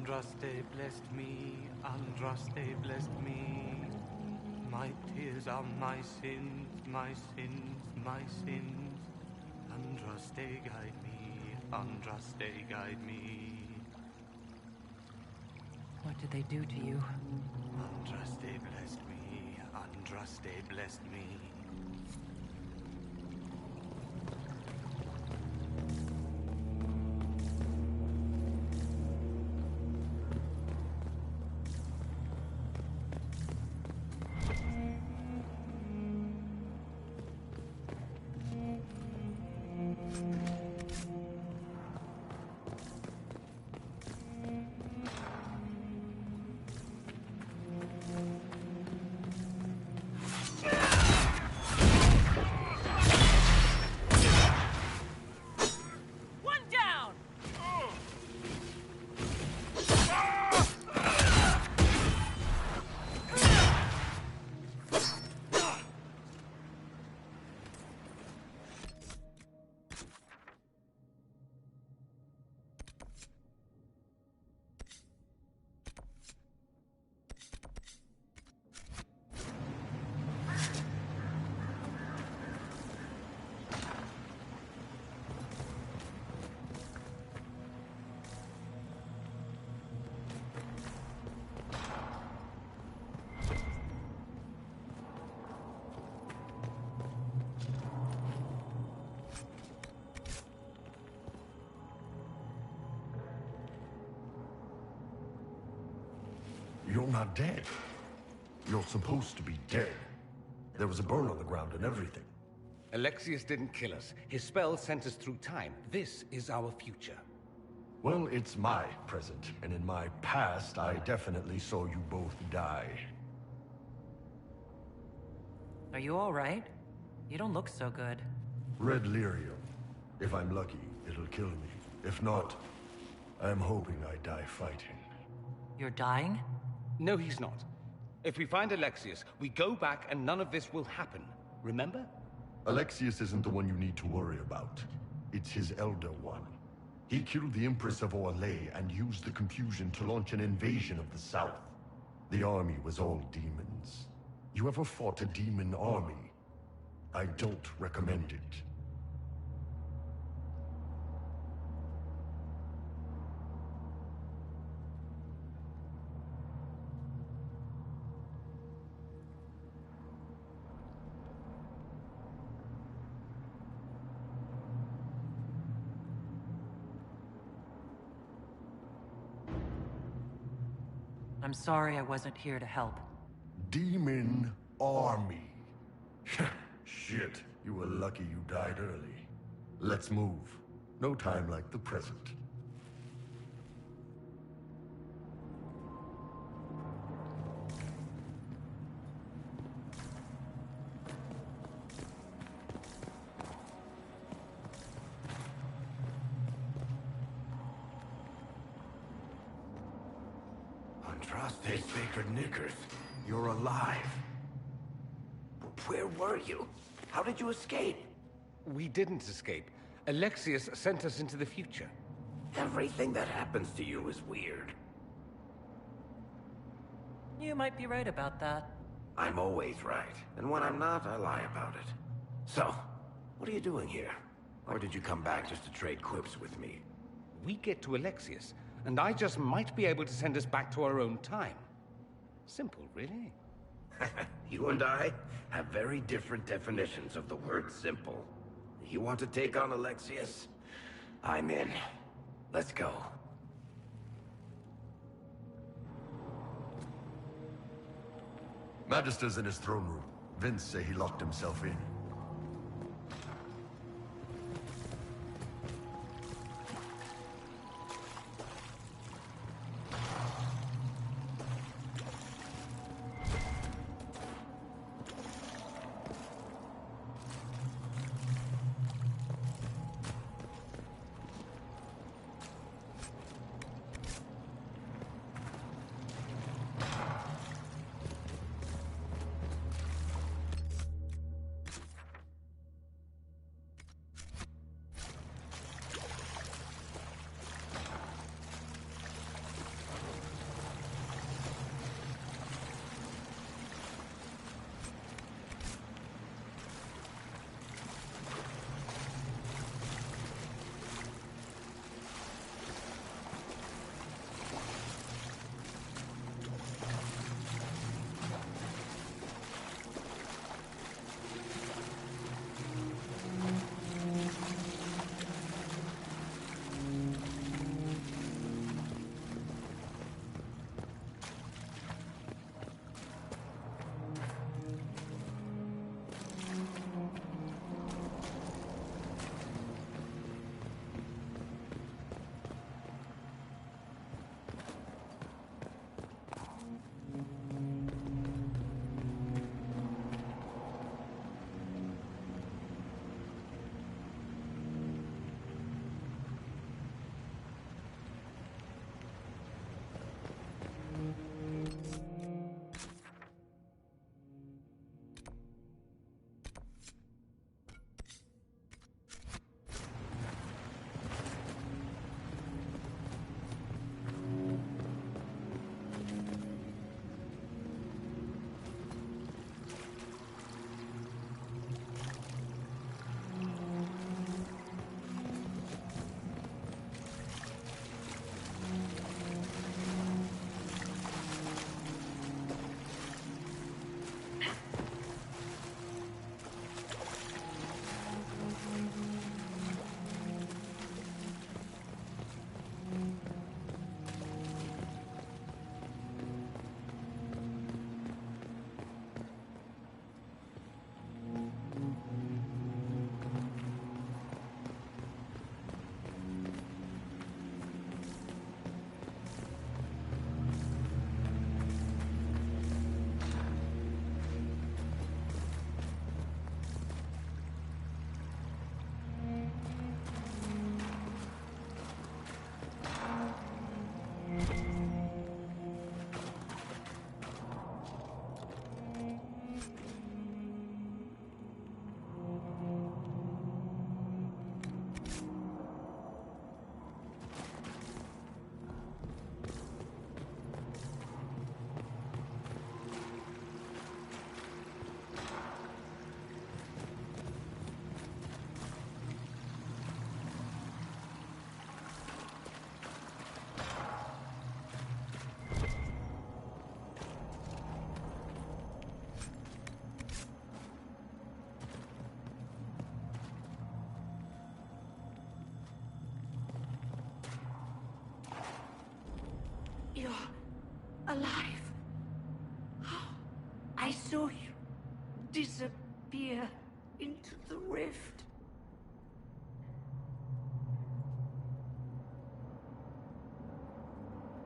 Andraste blessed me, Andraste blessed me. My tears are my sins, my sins, my sins. Andraste guide me, Andraste guide me. What did they do to you? Andraste blessed me, Andraste blessed me. You're not dead. You're supposed to be dead. There was a burn on the ground and everything. Alexius didn't kill us. His spell sent us through time. This is our future. Well, it's my present, and in my past, I definitely saw you both die. Are you all right? You don't look so good. Red lyrium. If I'm lucky, it'll kill me. If not, I'm hoping I die fighting. You're dying? No, he's not. If we find Alexius, we go back and none of this will happen. Remember? Alexius isn't the one you need to worry about. It's his Elder One. He killed the Empress of Orlais and used the confusion to launch an invasion of the South. The army was all demons. You ever fought a demon army? I don't recommend it. I'm sorry I wasn't here to help. Demon army. Shit, you were lucky you died early. Let's move. No time like the present. Andraste Sacred Knickers, you're alive. Where were you? How did you escape? We didn't escape. Alexius sent us into the future. Everything that happens to you is weird. You might be right about that. I'm always right, and when I'm not, I lie about it. So, what are you doing here? Or did you come back just to trade quips with me? We get to Alexius, and I just might be able to send us back to our own time. Simple, really. You and I have very different definitions of the word simple. You want to take on Alexius? I'm in. Let's go. Magister's in his throne room. Vince say he locked himself in.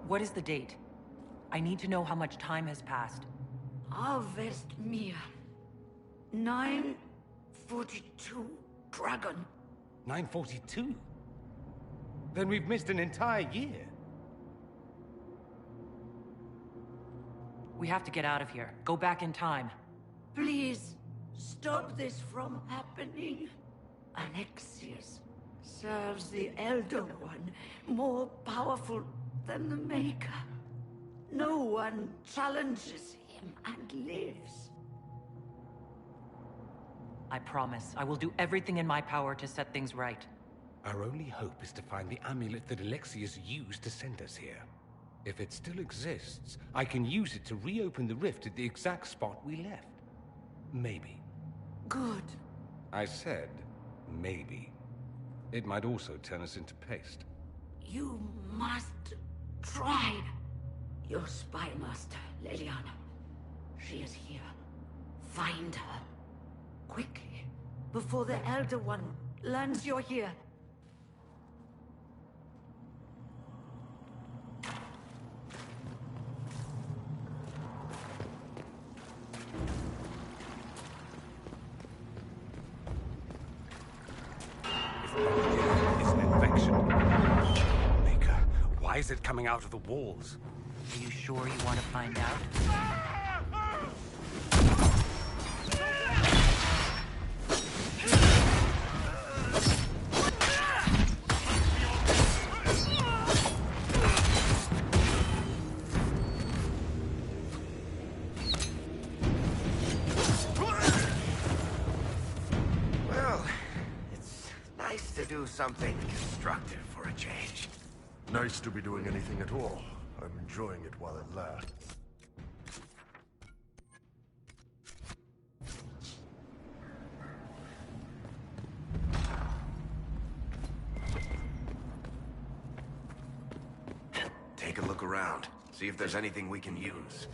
What is the date? I need to know how much time has passed. Harvest Mir. 942 Dragon. 942? Then we've missed an entire year. We have to get out of here. Go back in time. Please, stop this from happening. Alexius serves the Elder One, more powerful than the Maker. No one challenges him and lives. I promise. I will do everything in my power to set things right. Our only hope is to find the amulet that Alexius used to send us here. If it still exists, I can use it to reopen the rift at the exact spot we left. Maybe. Good. I said, maybe. It might also turn us into paste. You must try. Your spy master, Leliana. She is here. Find her. Quickly. Before the Elder One learns you're here. It's an infection. Maker, why is it coming out of the walls? Are you sure you want to find out? Well, it's nice to do something constructive for a change. Nice to be doing anything at all. I'm enjoying it while it lasts. Take a look around. See if there's anything we can use.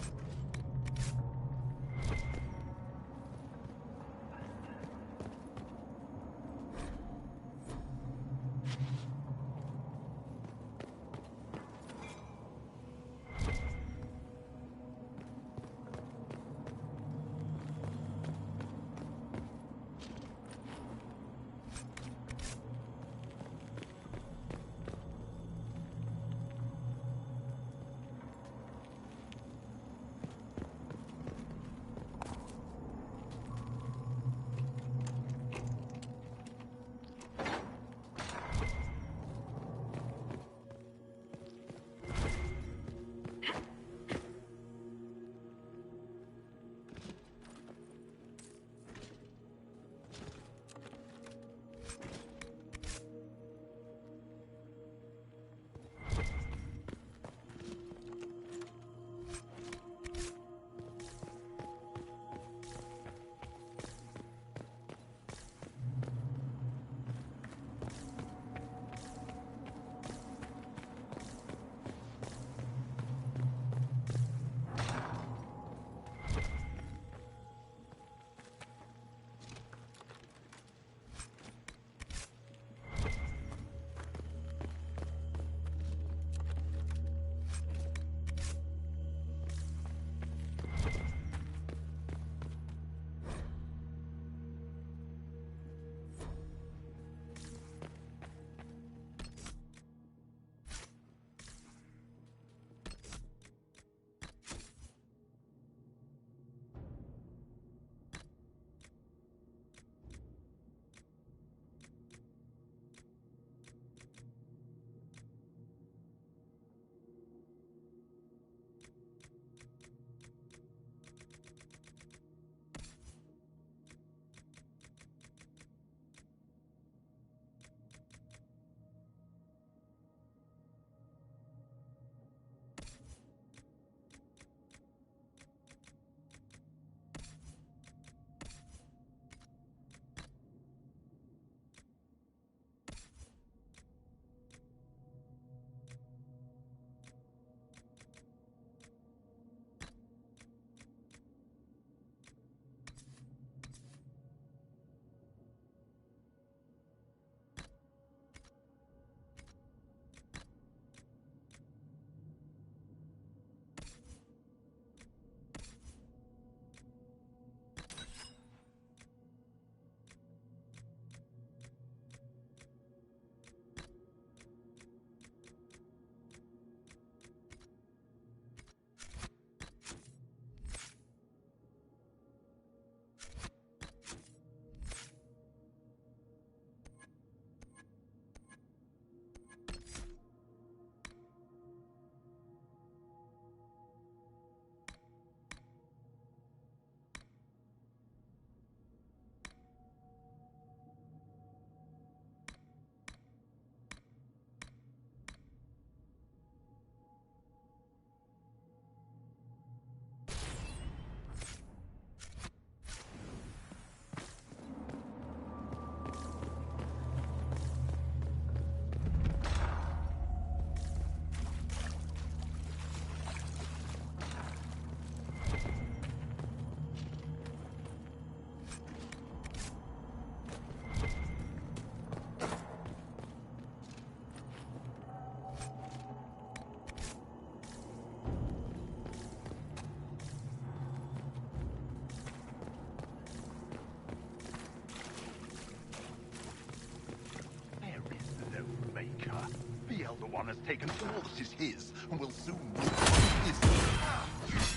One has taken all that is his, and will soon rule what is his.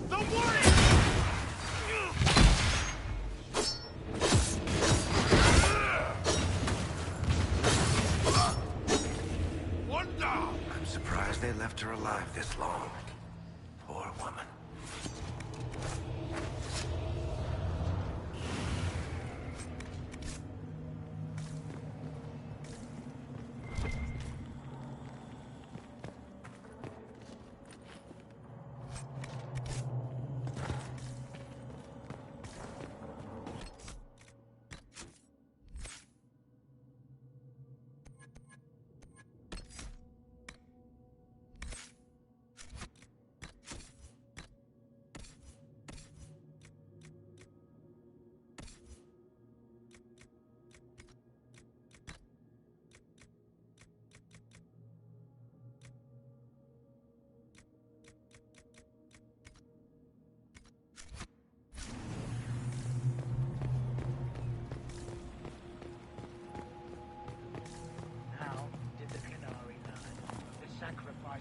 The warning! One down! I'm surprised they left her alive this long. Poor woman.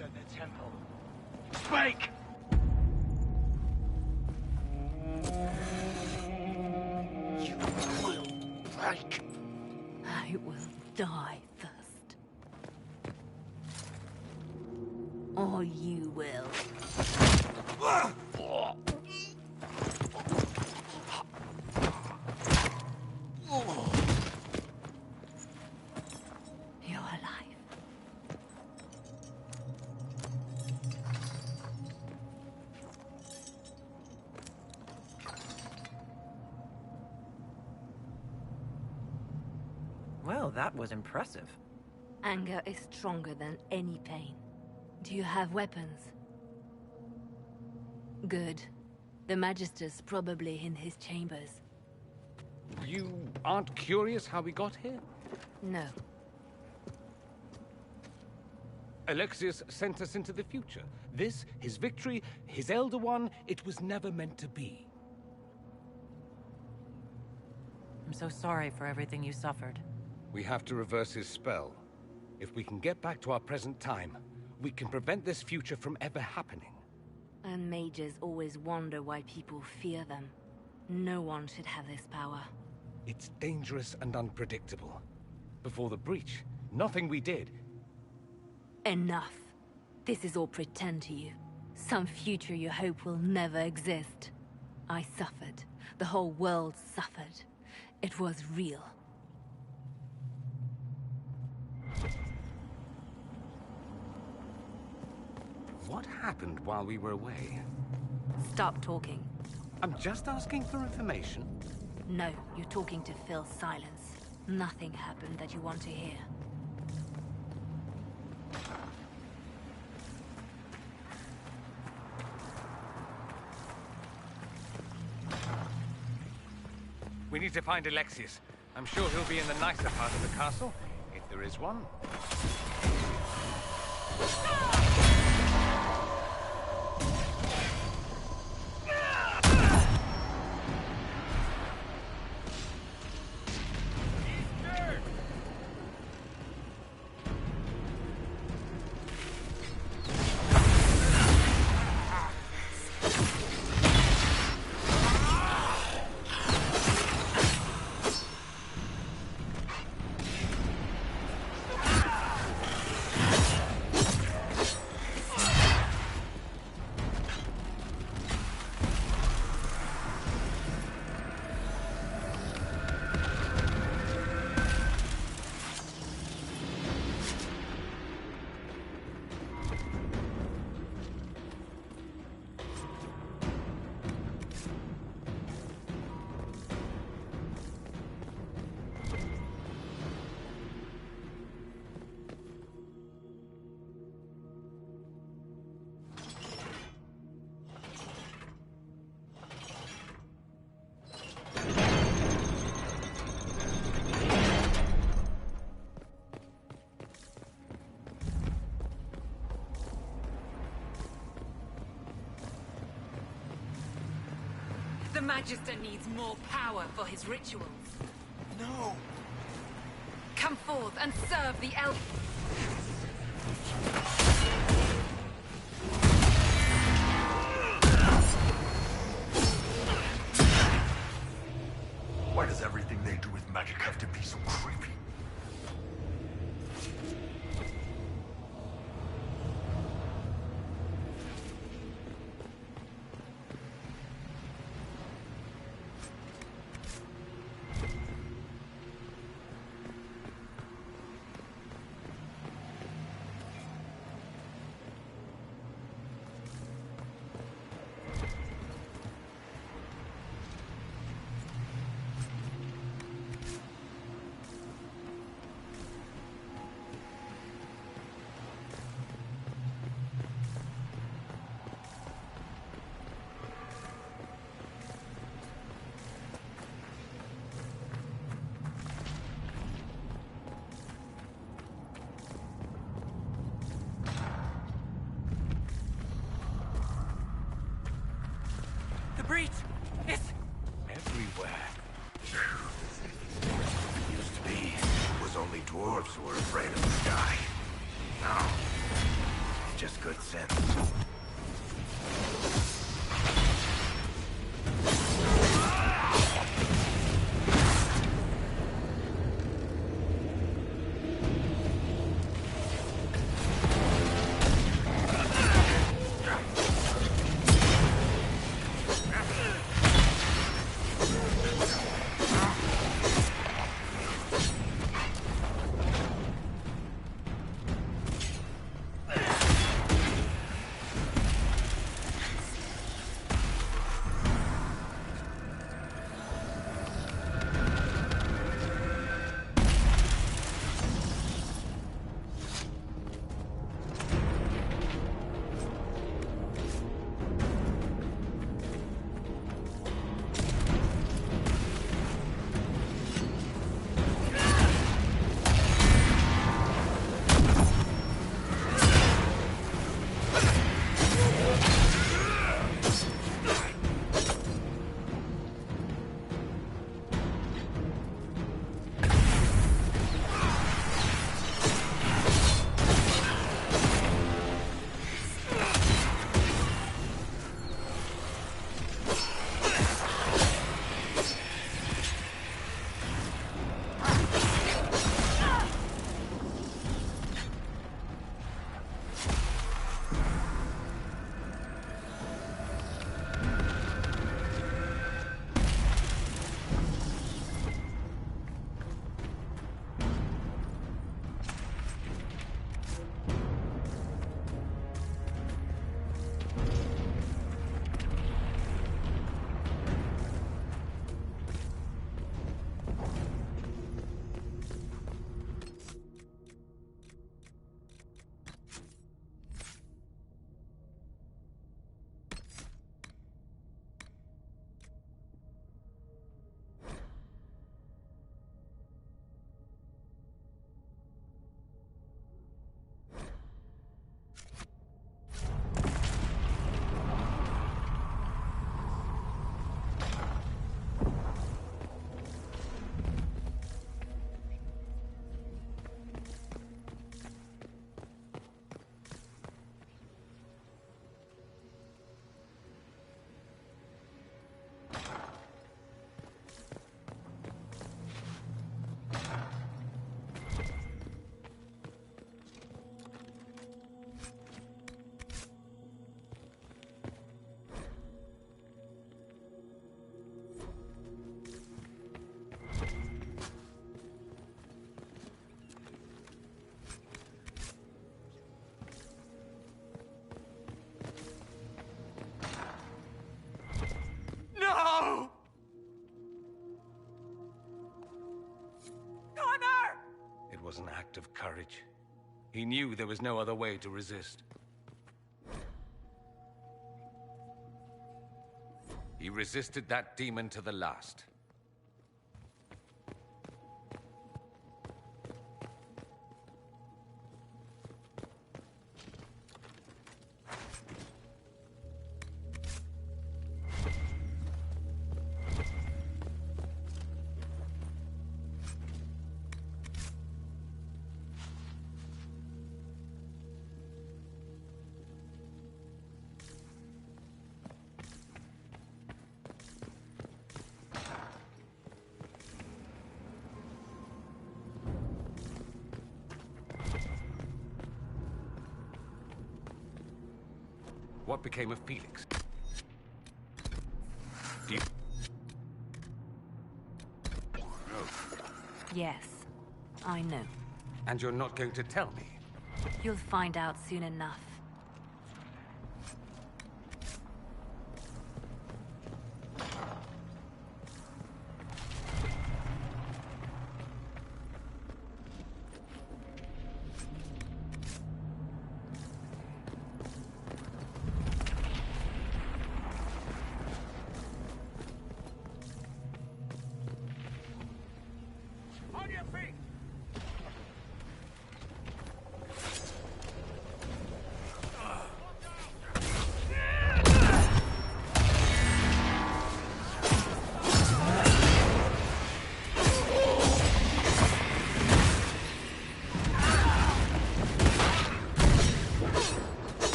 At the temple. Speak! You will break. I will die first. Or you will. You're alive. Well, that was impressive. Anger is stronger than any pain. Do you have weapons? Good. The Magister's probably in his chambers. You aren't curious how we got here? No. Alexius sent us into the future. This, his victory, his Elder One, it was never meant to be. I'm so sorry for everything you suffered. We have to reverse his spell. If we can get back to our present time, we can prevent this future from ever happening. And mages always wonder why people fear them. No one should have this power. It's dangerous and unpredictable. Before the breach, nothing we did. Enough. This is all pretend to you. Some future you hope will never exist. I suffered. The whole world suffered. It was real. What happened while we were away? Stop talking. I'm just asking for information. No, you're talking to fill silence. Nothing happened that you want to hear. We need to find Alexius. I'm sure he'll be in the nicer part of the castle, if there is one. The Magister needs more power for his rituals. No! Come forth and serve the elf. Why does everything they do with magic have to be so creepy? The breach! It's... Everywhere. Used to be, it was only dwarves who were afraid of the sky. Now, just good sense. Was an act of courage. He knew there was no other way to resist. He resisted that demon to the last. what became of Felix. Do you... Yes, I know. And you're not going to tell me? You'll find out soon enough. On your feet!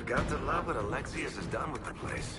Got to love what Alexius has done with the place.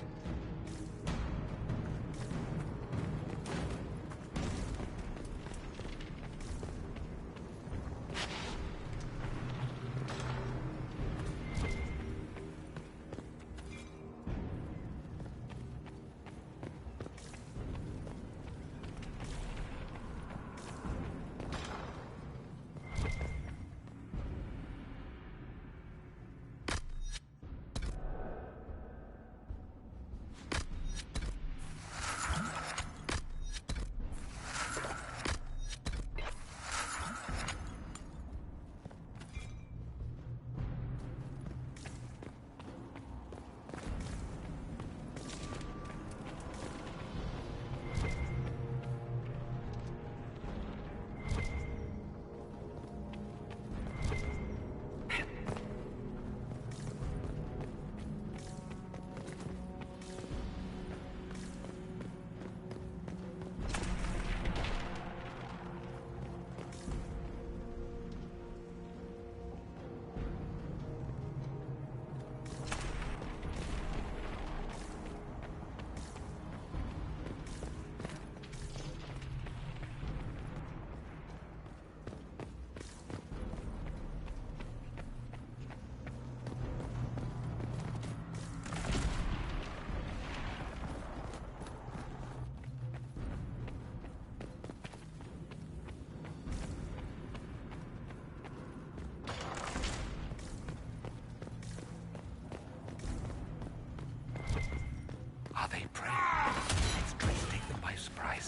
Are they prey? Let's try to take them by surprise.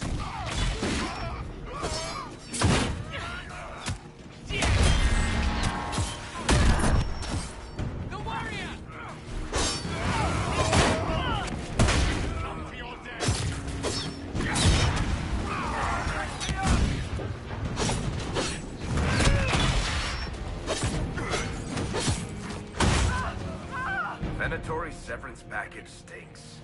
The warrior! Come to your death! Venatori's severance package stinks.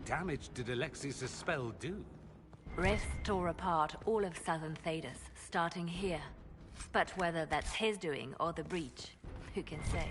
damage did Alexius' spell do? Rifts tore apart all of southern Thedas, starting here. But whether that's his doing or the breach, who can say?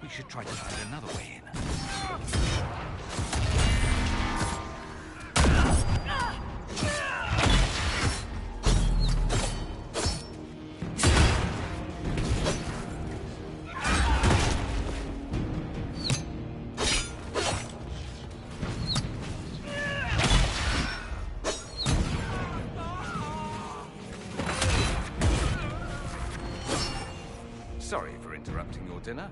We should try to find another way in. Sorry for interrupting your dinner.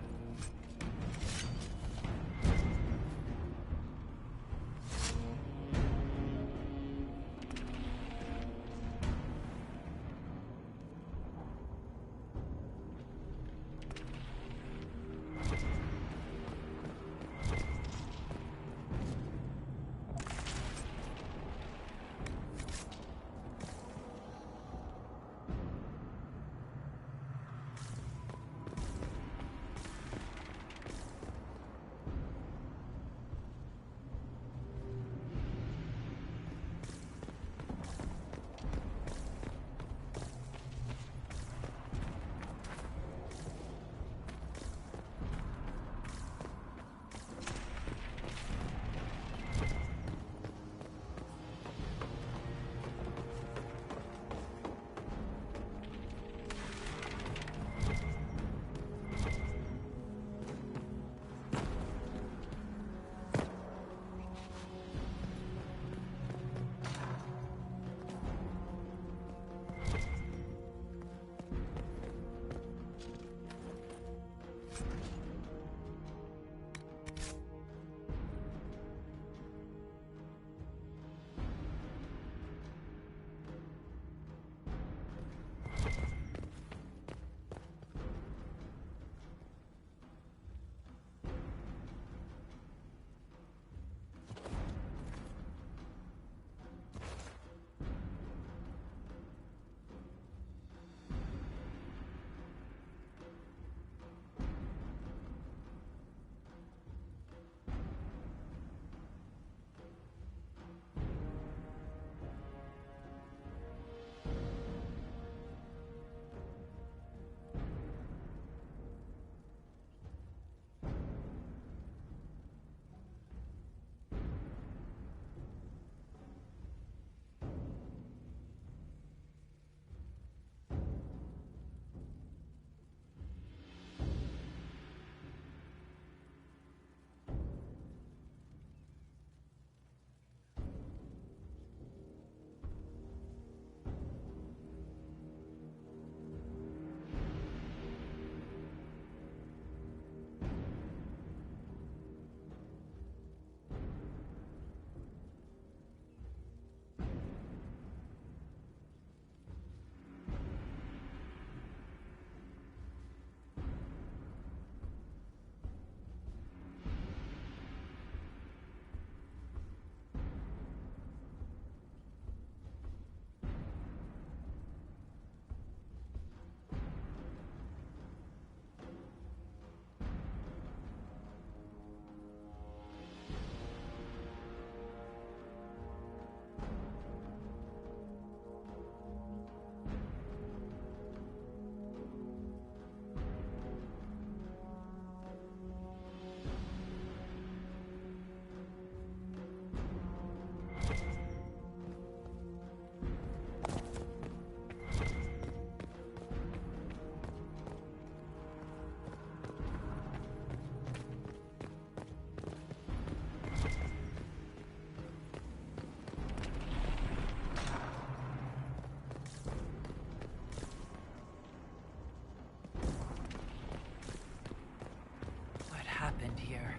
here.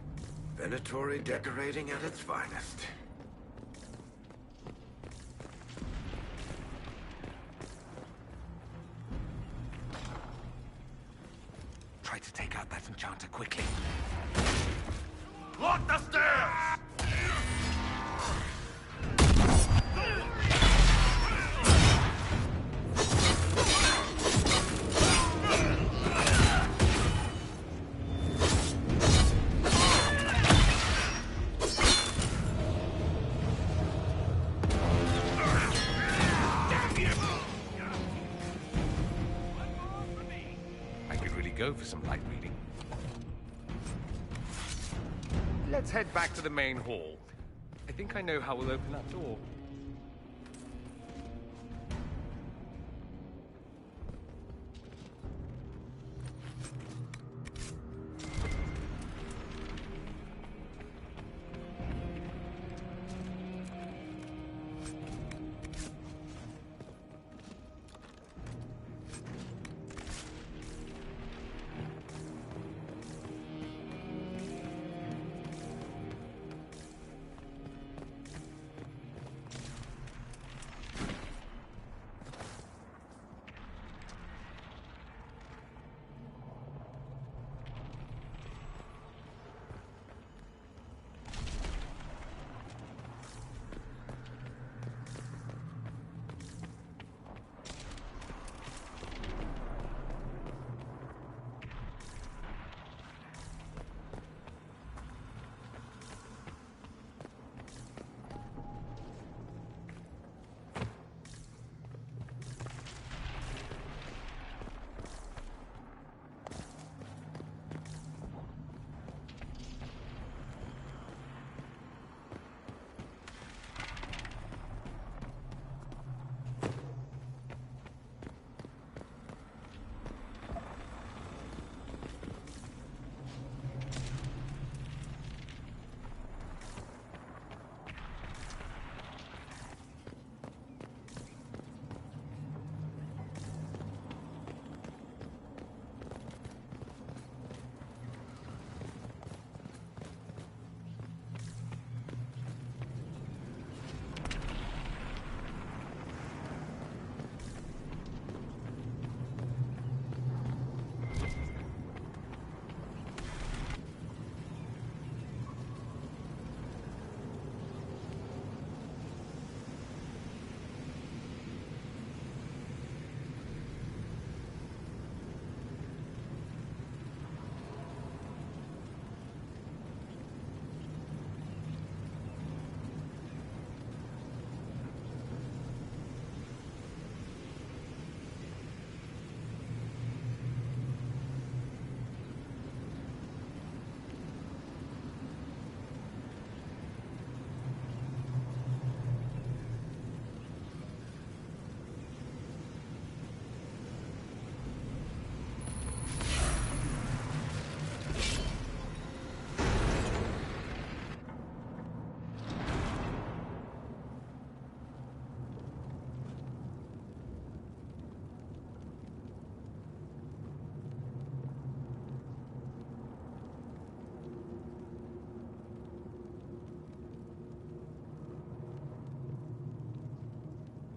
Venatory decorating at its finest. Try to take out that enchanter quickly. Lock the stairs! I could really go for some light reading. Let's head back to the main hall. I think I know how we'll open that door.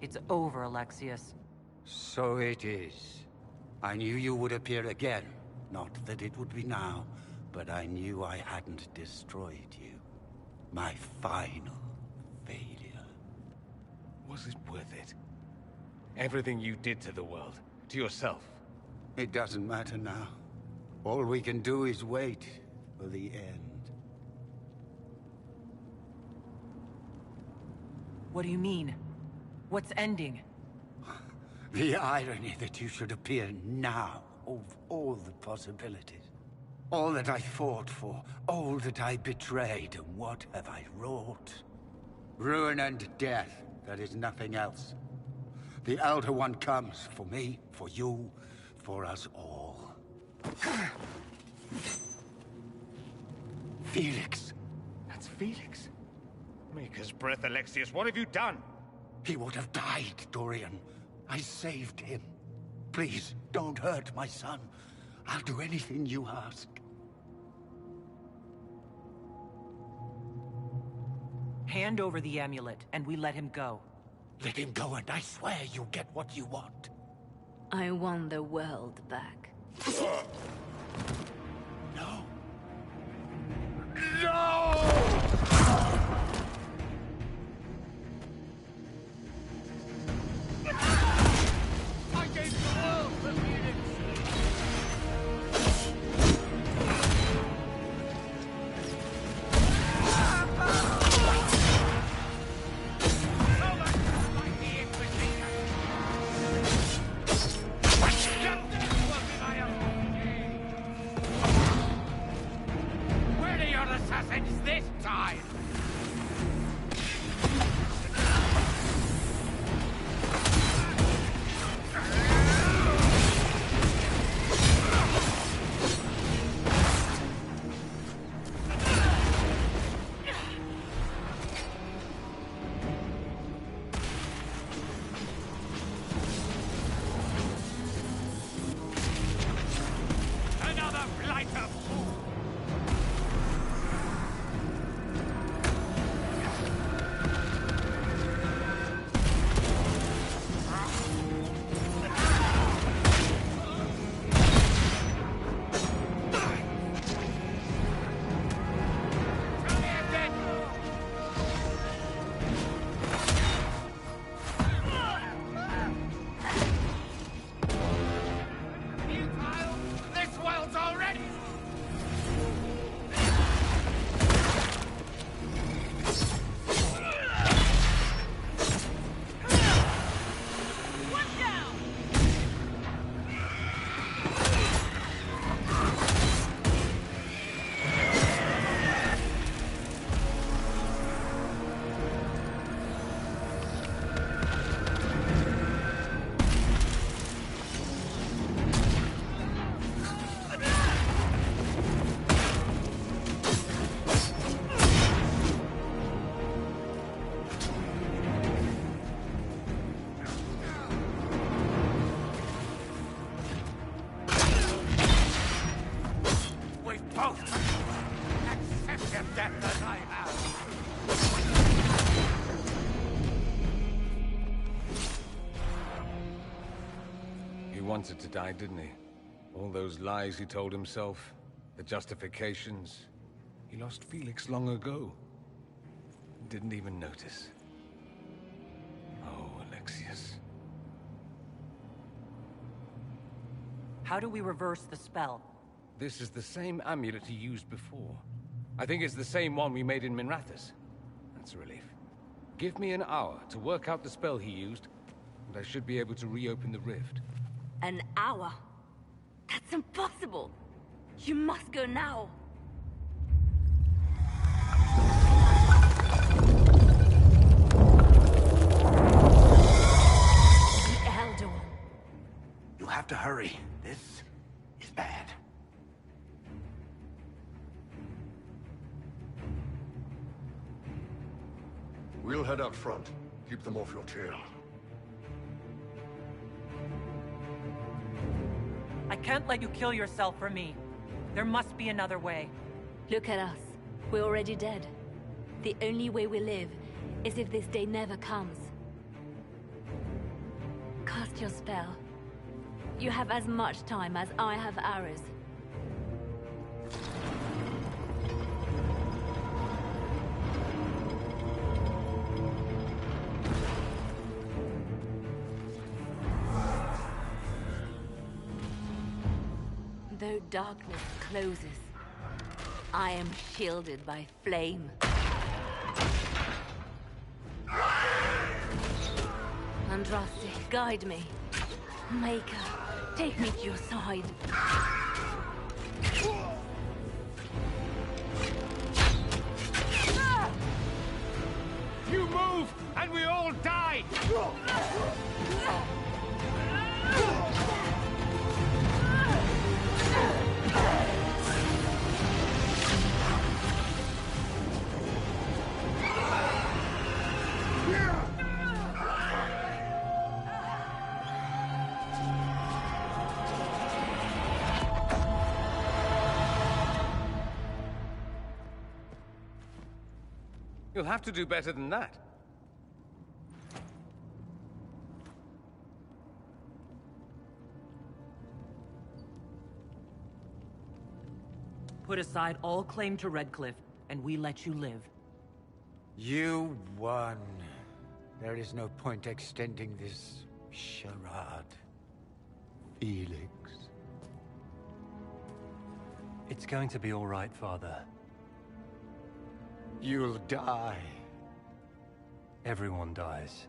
It's over, Alexius. So it is. I knew you would appear again. Not that it would be now, but I knew I hadn't destroyed you. My final failure. Was it worth it? Everything you did to the world, to yourself. It doesn't matter now. All we can do is wait for the end. What do you mean? What's ending? The irony that you should appear now, of all the possibilities. All that I fought for, all that I betrayed, and what have I wrought? Ruin and death, there is nothing else. The Elder One comes for me, for you, for us all. Felix. That's Felix. Maker's breath, Alexius, what have you done? He would have died, Dorian. I saved him. Please, don't hurt my son. I'll do anything you ask. Hand over the amulet, and we let him go. Let him go, and I swear you'll get what you want. I want the world back. No. No! I gave the world for Phoenix! So much like the Inquisition! Justice will be my own. Where are your assassins this time? Another blight of food! Try again! Futile! This world's already... One down! We both accept your death as I have. He wanted to die, didn't he? All those lies he told himself, the justifications. He lost Felix long ago. Didn't even notice. Oh, Alexius. How do we reverse the spell? This is the same amulet he used before. I think it's the same one we made in Minrathous. That's a relief. Give me an hour to work out the spell he used, and I should be able to reopen the rift. An hour? That's impossible! You must go now! The Elder One. You have to hurry. This is bad. We'll head out front. Keep them off your tail. I can't let you kill yourself for me. There must be another way. Look at us. We're already dead. The only way we live is if this day never comes. Cast your spell. You have as much time as I have hours. Though darkness closes, I am shielded by flame. Andraste, guide me. Maker, take me to your side. You move, and we all die! You'll have to do better than that. Put aside all claim to Redcliffe, and we let you live. You won. There is no point extending this charade. Felix. It's going to be all right, Father. You'll die. Everyone dies.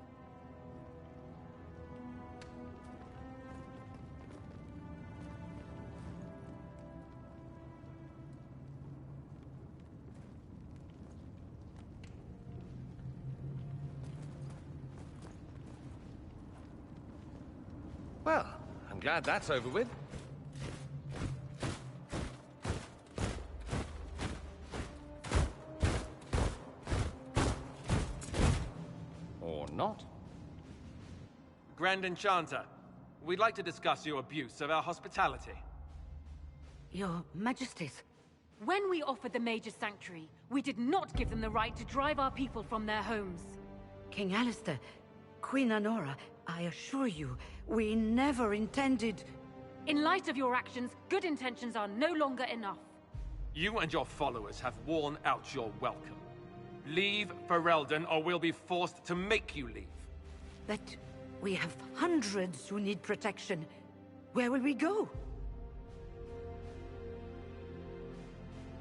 Well, I'm glad that's over with. Or not. Grand Enchanter, we'd like to discuss your abuse of our hospitality. Your Majesties. When we offered the Mage's Sanctuary, we did not give them the right to drive our people from their homes. King Alistair, Queen Honora, I assure you, we never intended... In light of your actions, good intentions are no longer enough. You and your followers have worn out your welcome. Leave Ferelden, or we'll be forced to make you leave. But we have hundreds who need protection. Where will we go?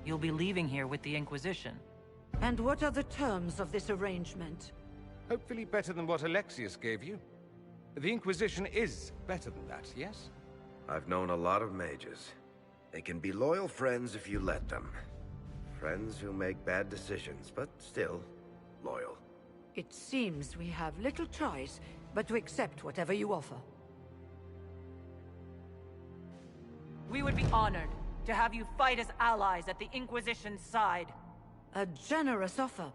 You'll be leaving here with the Inquisition. And what are the terms of this arrangement? Hopefully better than what Alexius gave you. The Inquisition is better than that, yes? I've known a lot of mages. They can be loyal friends if you let them. Friends who make bad decisions, but still loyal. It seems we have little choice but to accept whatever you offer. We would be honored to have you fight as allies at the Inquisition's side. A generous offer.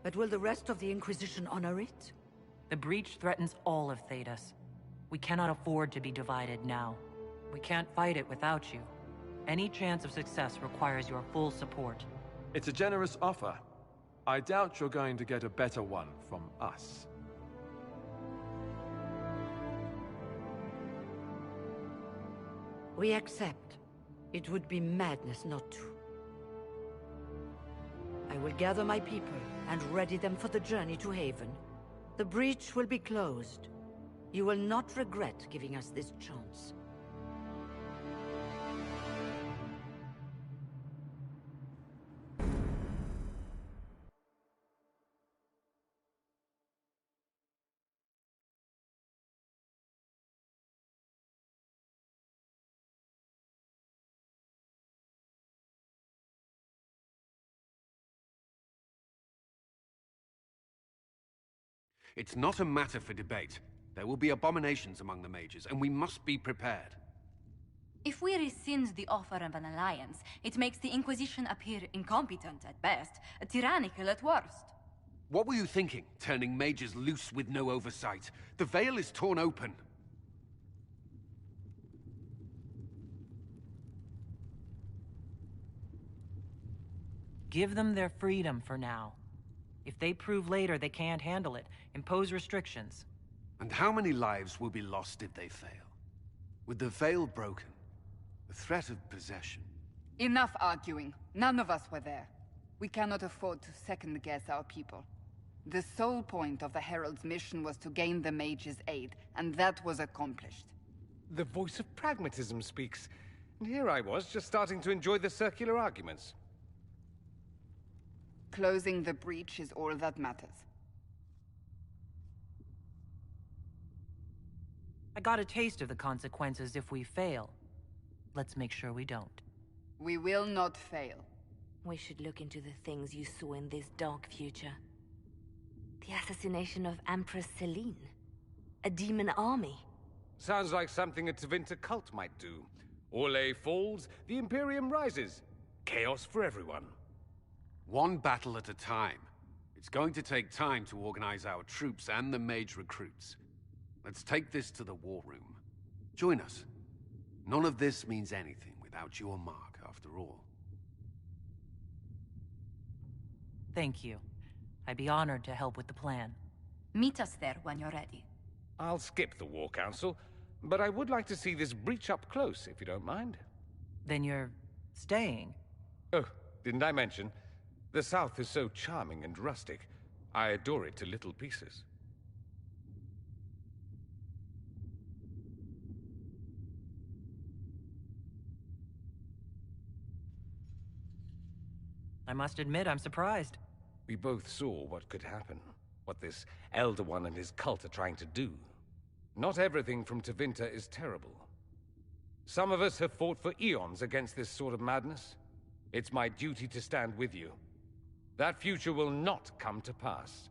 But will the rest of the Inquisition honor it? The breach threatens all of Thedas. We cannot afford to be divided now. We can't fight it without you. Any chance of success requires your full support. It's a generous offer. I doubt you're going to get a better one from us. We accept. It would be madness not to. I will gather my people and ready them for the journey to Haven. The breach will be closed. You will not regret giving us this chance. It's not a matter for debate. There will be abominations among the mages, and we must be prepared. If we rescind the offer of an alliance, it makes the Inquisition appear incompetent at best, tyrannical at worst. What were you thinking, turning mages loose with no oversight? The veil is torn open. Give them their freedom for now. If they prove later they can't handle it, impose restrictions. And how many lives will be lost if they fail? With the veil broken, the threat of possession. Enough arguing. None of us were there. We cannot afford to second-guess our people. The sole point of the Herald's mission was to gain the mage's aid, and that was accomplished. The voice of pragmatism speaks. And here I was, just starting to enjoy the circular arguments. Closing the breach is all that matters. I got a taste of the consequences if we fail. Let's make sure we don't. We will not fail. We should look into the things you saw in this dark future. The assassination of Empress Celine. A demon army. Sounds like something a Tevinter cult might do. Orlais falls, the Imperium rises. Chaos for everyone. One battle at a time. It's going to take time to organize our troops and the mage recruits. Let's take this to the war room. Join us. None of this means anything without your mark, after all. Thank you. I'd be honored to help with the plan. Meet us there when you're ready. I'll skip the War Council, but I would like to see this breach up close, if you don't mind. Then you're staying? Oh, didn't I mention? The South is so charming and rustic. I adore it to little pieces. I must admit, I'm surprised. We both saw what could happen. What this Elder One and his cult are trying to do. Not everything from Tevinter is terrible. Some of us have fought for eons against this sort of madness. It's my duty to stand with you. That future will not come to pass.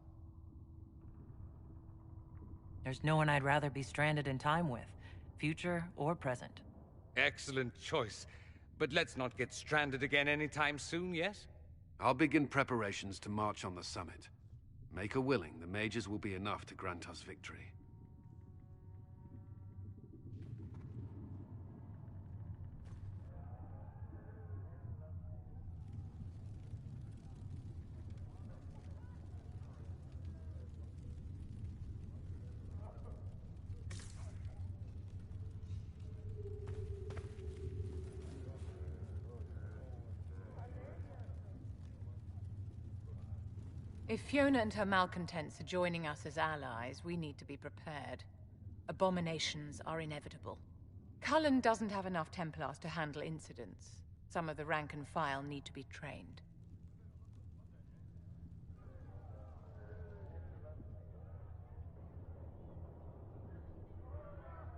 There's no one I'd rather be stranded in time with, future or present. Excellent choice. But let's not get stranded again anytime soon, yes? I'll begin preparations to march on the summit. Maker willing, the mages will be enough to grant us victory. If Fiona and her malcontents are joining us as allies, we need to be prepared. Abominations are inevitable. Cullen doesn't have enough Templars to handle incidents. Some of the rank and file need to be trained.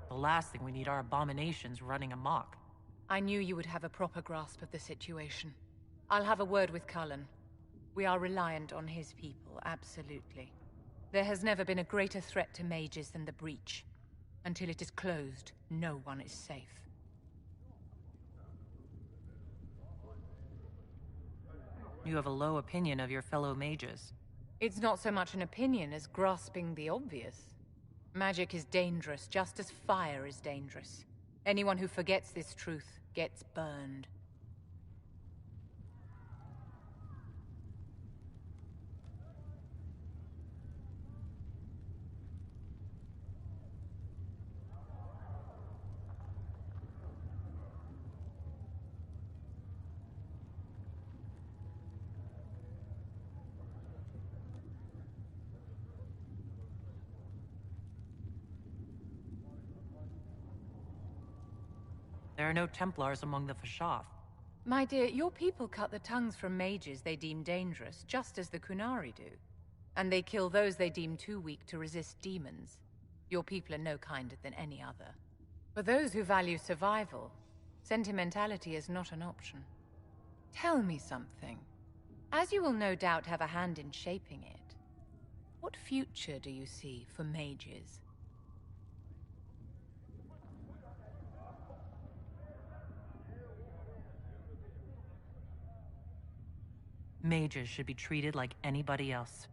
The last thing we need are abominations running amok. I knew you would have a proper grasp of the situation. I'll have a word with Cullen. We are reliant on his people, absolutely. There has never been a greater threat to mages than the breach. Until it is closed, no one is safe. You have a low opinion of your fellow mages. It's not so much an opinion as grasping the obvious. Magic is dangerous, just as fire is dangerous. Anyone who forgets this truth gets burned. There are no Templars among the Fashath. My dear, your people cut the tongues from mages they deem dangerous, just as the Kunari do. And they kill those they deem too weak to resist demons. Your people are no kinder than any other. For those who value survival, sentimentality is not an option. Tell me something. As you will no doubt have a hand in shaping it, what future do you see for mages? Mages should be treated like anybody else.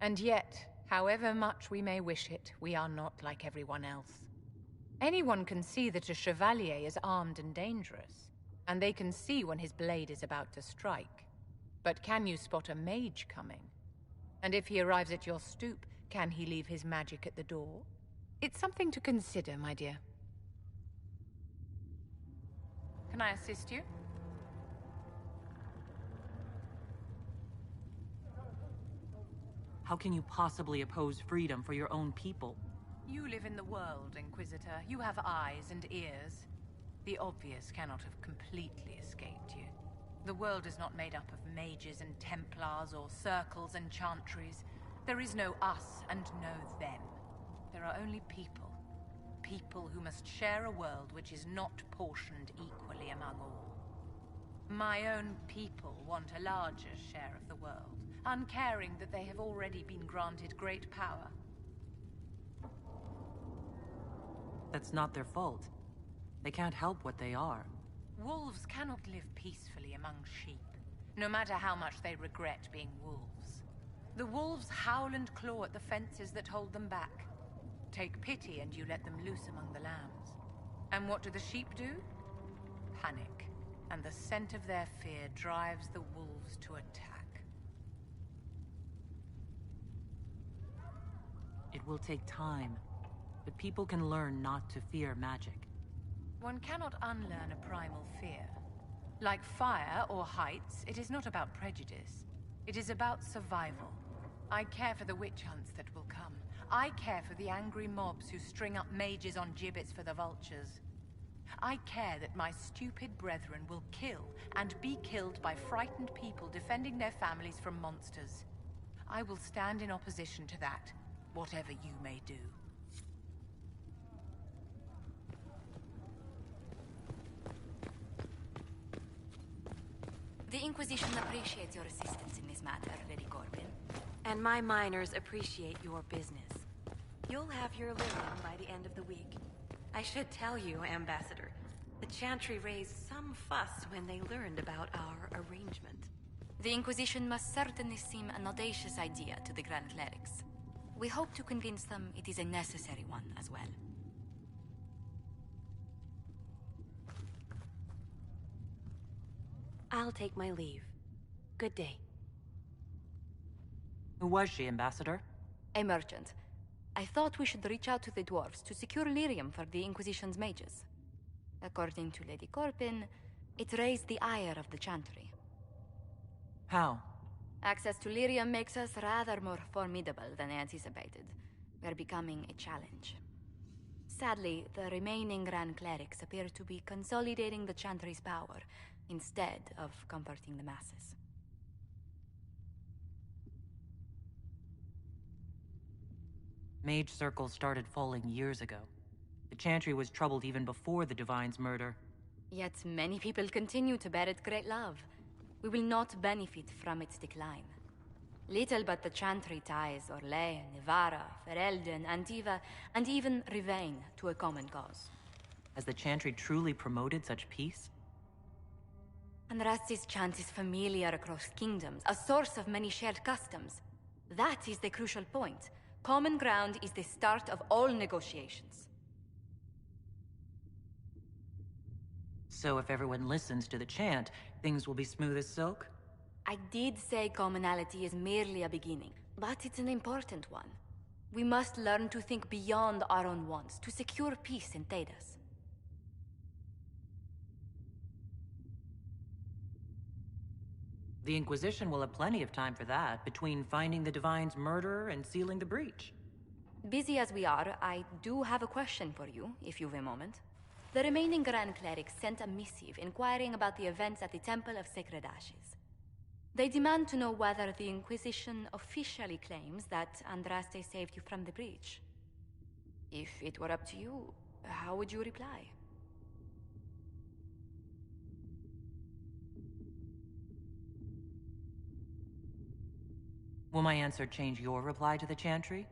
And yet, however much we may wish it, we are not like everyone else. Anyone can see that a chevalier is armed and dangerous, and they can see when his blade is about to strike. But can you spot a mage coming? And if he arrives at your stoop, can he leave his magic at the door? It's something to consider, my dear. Can I assist you? How can you possibly oppose freedom for your own people? You live in the world, Inquisitor. You have eyes and ears. The obvious cannot have completely escaped you. The world is not made up of mages and Templars or circles and chantries. There is no us and no them. There are only people. People who must share a world which is not portioned equally among all. My own people want a larger share of the world, uncaring that they have already been granted great power. That's not their fault. They can't help what they are. Wolves cannot live peacefully among sheep, no matter how much they regret being wolves. The wolves howl and claw at the fences that hold them back. Take pity and you let them loose among the lambs. And what do the sheep do? Panic, and the scent of their fear drives the wolves to attack. It will take time, but people can learn not to fear magic. One cannot unlearn a primal fear. Like fire or heights, it is not about prejudice. It is about survival. I care for the witch hunts that will come. I care for the angry mobs who string up mages on gibbets for the vultures. I care that my stupid brethren will kill and be killed by frightened people defending their families from monsters. I will stand in opposition to that, whatever you may do. The Inquisition appreciates your assistance in this matter, Lady Corbin. And my miners appreciate your business. You'll have your living by the end of the week. I should tell you, Ambassador, the Chantry raised some fuss when they learned about our arrangement. The Inquisition must certainly seem an audacious idea to the Grand Clerics. We hope to convince them it is a necessary one as well. I'll take my leave. Good day. Who was she, Ambassador? A merchant. I thought we should reach out to the dwarves to secure lyrium for the Inquisition's mages. According to Lady Corbin, it raised the ire of the Chantry. How? Access to lyrium makes us rather more formidable than anticipated. We're becoming a challenge. Sadly, the remaining Grand Clerics appear to be consolidating the Chantry's power, instead of comforting the masses. Mage circles started falling years ago. The Chantry was troubled even before the Divine's murder. Yet many people continue to bear it great love. We will not benefit from its decline. Little but the Chantry ties Orlais, Nevarra, Ferelden, Antiva, and even Rivain to a common cause. Has the Chantry truly promoted such peace? Andraste's chant is familiar across kingdoms, a source of many shared customs. That is the crucial point. Common ground is the start of all negotiations. So if everyone listens to the chant, things will be smooth as silk? I did say commonality is merely a beginning, but it's an important one. We must learn to think beyond our own wants to secure peace in Thedas. The Inquisition will have plenty of time for that, between finding the Divine's murderer and sealing the breach. Busy as we are, I do have a question for you, if you've a moment. The remaining Grand Clerics sent a missive inquiring about the events at the Temple of Sacred Ashes. They demand to know whether the Inquisition officially claims that Andraste saved you from the breach. If it were up to you, how would you reply? Will my answer change your reply to the Chantry?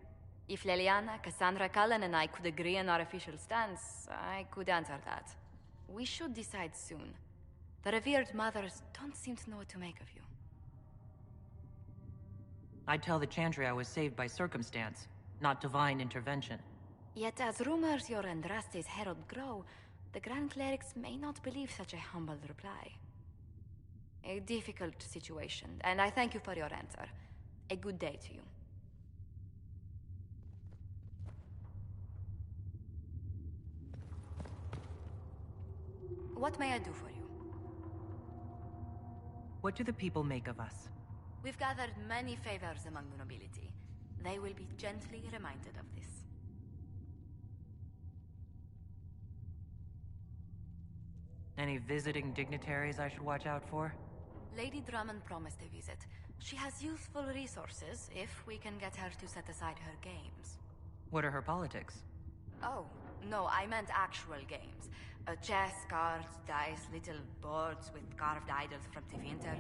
If Leliana, Cassandra Cullen, and I could agree on our official stance, I could answer that. We should decide soon. The revered mothers don't seem to know what to make of you. I'd tell the Chantry I was saved by circumstance, not divine intervention. Yet as rumors your Andraste's herald grow, the Grand Clerics may not believe such a humble reply. A difficult situation, and I thank you for your answer. A good day to you. What may I do for you? What do the people make of us? We've gathered many favors among the nobility. They will be gently reminded of this. Any visiting dignitaries I should watch out for? Lady Drummond promised a visit. She has useful resources, if we can get her to set aside her games. What are her politics? Oh, no, I meant actual games. Chess, cards, dice, little boards with carved idols from Tevinter.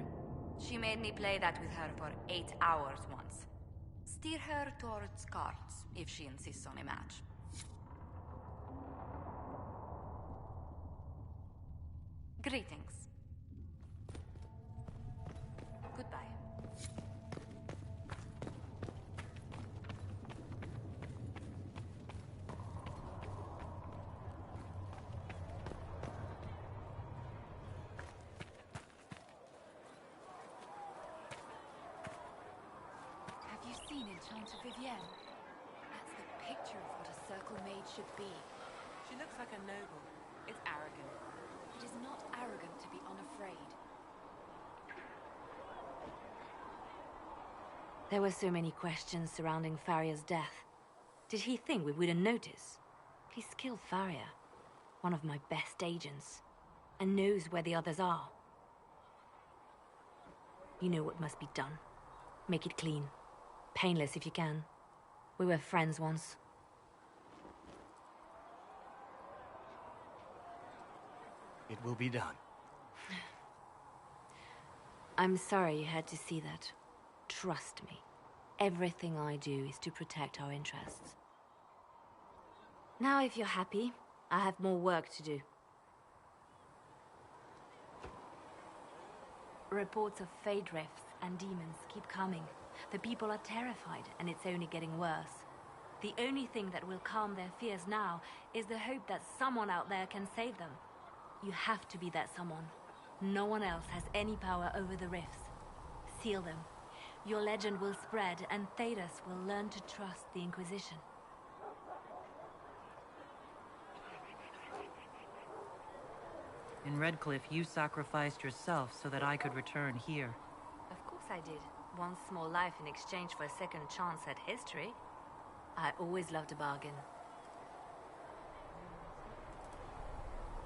She made me play that with her for 8 hours once. Steer her towards cards, if she insists on a match. Greetings. Goodbye. Have you seen Enchanted Vivienne? That's picture of what a circle mage should be. She looks like a noble. It's arrogant. It is not arrogant to be unafraid. There were so many questions surrounding Faria's death. Did he think we wouldn't notice? He's killed Faria, one of my best agents, and knows where the others are. You know what must be done. Make it clean. Painless if you can. We were friends once. It will be done. I'm sorry you had to see that. Trust me. Everything I do is to protect our interests. Now, if you're happy, I have more work to do. Reports of fade rifts and demons keep coming. The people are terrified, and it's only getting worse. The only thing that will calm their fears now is the hope that someone out there can save them. You have to be that someone. No one else has any power over the rifts. Seal them. Your legend will spread, and Thedas will learn to trust the Inquisition. In Redcliffe, you sacrificed yourself so that I could return here. Of course I did. One small life in exchange for a second chance at history. I always loved a bargain.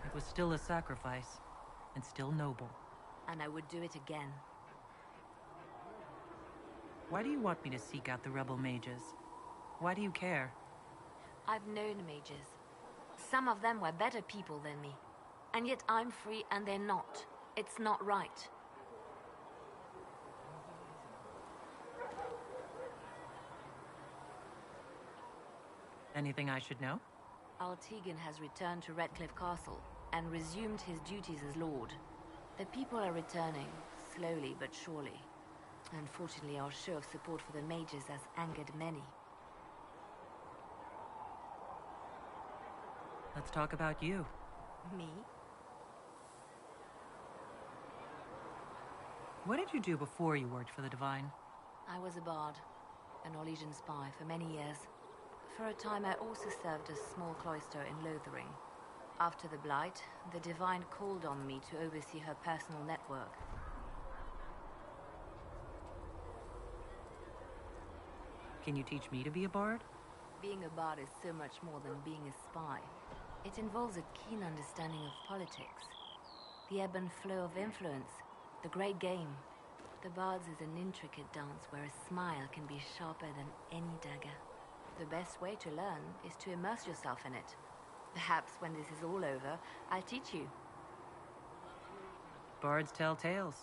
It was still a sacrifice, and still noble. And I would do it again. Why do you want me to seek out the rebel mages? Why do you care? I've known mages. Some of them were better people than me. And yet I'm free and they're not. It's not right. Anything I should know? Altegan has returned to Redcliffe Castle and resumed his duties as Lord. The people are returning, slowly but surely. Unfortunately, our show of support for the mages has angered many. Let's talk about you. Me? What did you do before you worked for the Divine? I was a bard, an Orlesian spy for many years. For a time, I also served a small cloister in Lothering. After the Blight, the Divine called on me to oversee her personal network. Can you teach me to be a bard? Being a bard is so much more than being a spy. It involves a keen understanding of politics, the ebb and flow of influence, the great game. The Bards is an intricate dance where a smile can be sharper than any dagger. The best way to learn is to immerse yourself in it. Perhaps when this is all over, I'll teach you. Bards tell tales.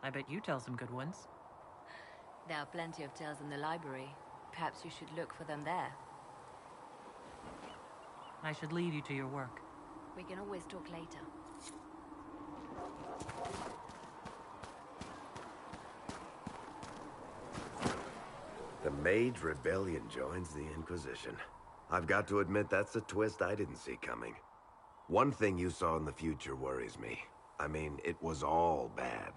I bet you tell some good ones. There are plenty of tales in the library. Perhaps you should look for them there. I should leave you to your work. We can always talk later. The Mage Rebellion joins the Inquisition. I've got to admit that's a twist I didn't see coming. One thing you saw in the future worries me. I mean, it was all bad.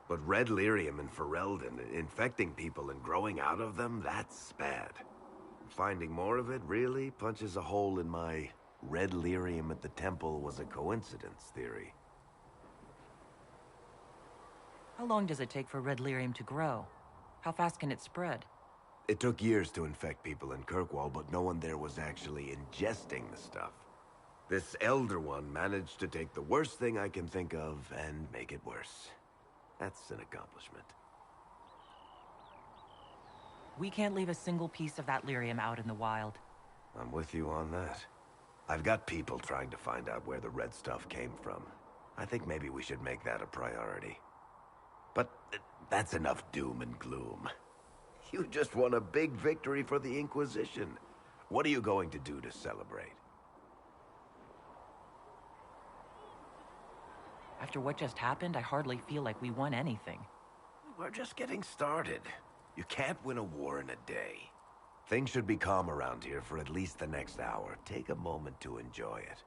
But red lyrium and Ferelden, infecting people and growing out of them, that's bad. Finding more of it really punches a hole in my red lyrium at the temple was a coincidence theory. How long does it take for red lyrium to grow? How fast can it spread? It took years to infect people in Kirkwall, but no one there was actually ingesting the stuff. This Elder One managed to take the worst thing I can think of and make it worse. That's an accomplishment. We can't leave a single piece of that lyrium out in the wild. I'm with you on that. I've got people trying to find out where the red stuff came from. I think maybe we should make that a priority. But that's enough doom and gloom. You just won a big victory for the Inquisition. What are you going to do to celebrate? After what just happened, I hardly feel like we won anything. We're just getting started. You can't win a war in a day. Things should be calm around here for at least the next hour. Take a moment to enjoy it.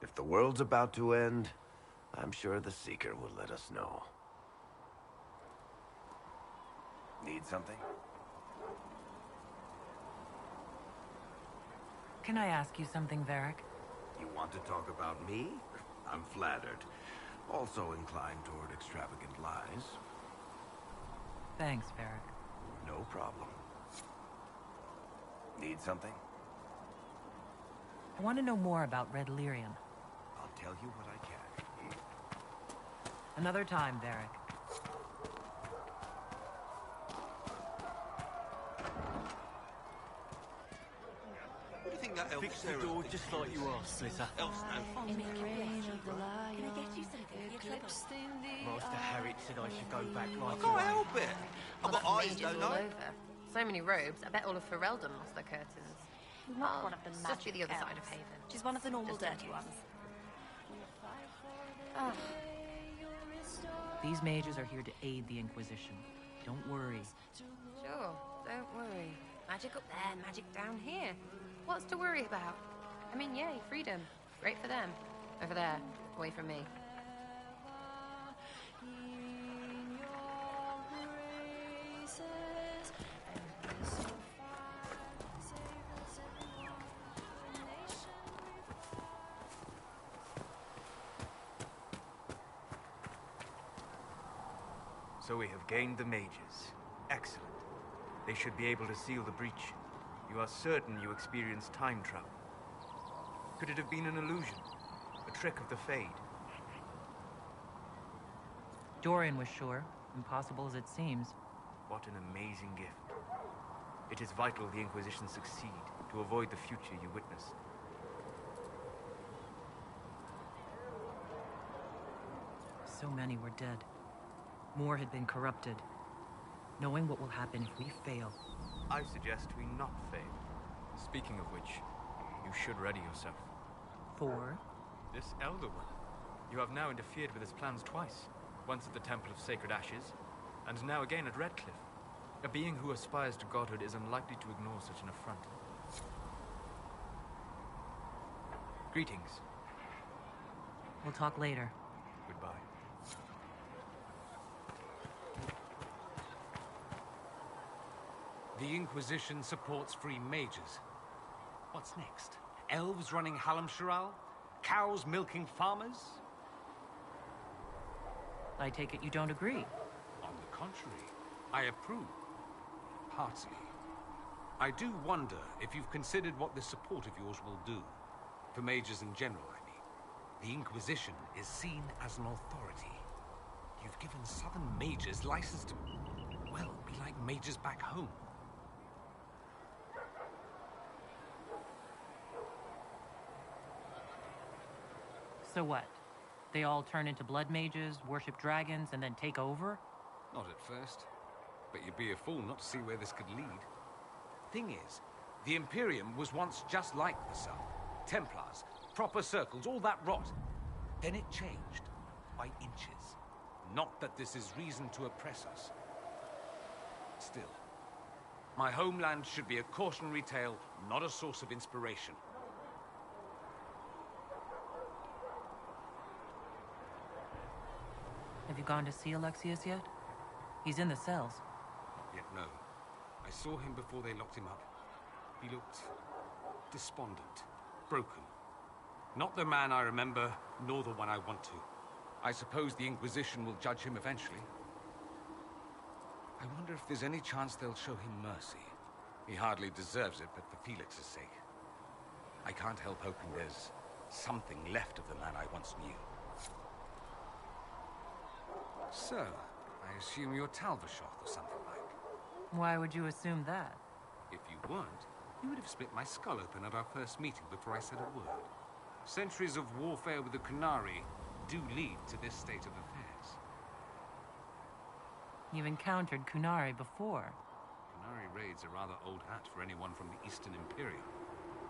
If the world's about to end, I'm sure the Seeker will let us know. Need something? Can I ask you something, Varric? You want to talk about me? I'm flattered. Also inclined toward extravagant lies. Thanks, Varric. No problem. Need something? I want to know more about Red Lyrium. I'll tell you what I can. Another time, Varric. What do you think that elf Fix the door just like you asked, Slitter. Elf's no In the reign of the lion, can I get you something for your trouble? Master Harriet said I should go back right I can't help it. I've got eyes, Mages don't all I? over. So many robes. I bet all of Ferelden lost their curtains. Not one of the Just magic to the other side elves. of Haven. She's one of the normal Just in dirty case. ones. These mages are here to aid the Inquisition. Don't worry. Sure, don't worry. Magic up there, magic down here. What's to worry about? I mean, yay, freedom. Great for them. Over there, away from me. So we have gained the mages. Excellent. They should be able to seal the breach. You are certain you experienced time travel? Could it have been an illusion? A trick of the Fade? Dorian was sure, impossible as it seems. What an amazing gift. It is vital the Inquisition succeed to avoid the future you witnessed. So many were dead. More had been corrupted. Knowing what will happen if we fail. I suggest we not fail. Speaking of which, you should ready yourself. For? This Elder One. You have now interfered with his plans twice. Once at the Temple of Sacred Ashes, and now again at Redcliffe. A being who aspires to godhood is unlikely to ignore such an affront. Greetings. We'll talk later. Goodbye. The Inquisition supports free mages. What's next? Elves running Halamsharal? Cows milking farmers? I take it you don't agree. On the contrary, I approve. Heartily. I do wonder if you've considered what this support of yours will do. For mages in general, I mean. The Inquisition is seen as an authority. You've given southern mages license to, well, be like mages back home. So what? They all turn into blood mages, worship dragons, and then take over? Not at first. But you'd be a fool not to see where this could lead. Thing is, the Imperium was once just like the South. Templars, proper circles, all that rot. Then it changed. By inches. Not that this is reason to oppress us. Still, my homeland should be a cautionary tale, not a source of inspiration. Have you gone to see Alexius yet? He's in the cells. Yet no. I saw him before they locked him up. He looked despondent, broken. Not the man I remember, nor the one I want to. I suppose the Inquisition will judge him eventually. I wonder if there's any chance they'll show him mercy. He hardly deserves it, but for Felix's sake. I can't help hoping there's something left of the man I once knew. So, I assume you're Talvashoth or something like. Why would you assume that? If you weren't, you would have split my skull open at our first meeting before I said a word. Centuries of warfare with the Qunari do lead to this state of affairs. You've encountered Qunari before. Qunari raids are rather old hat for anyone from the Eastern Imperium.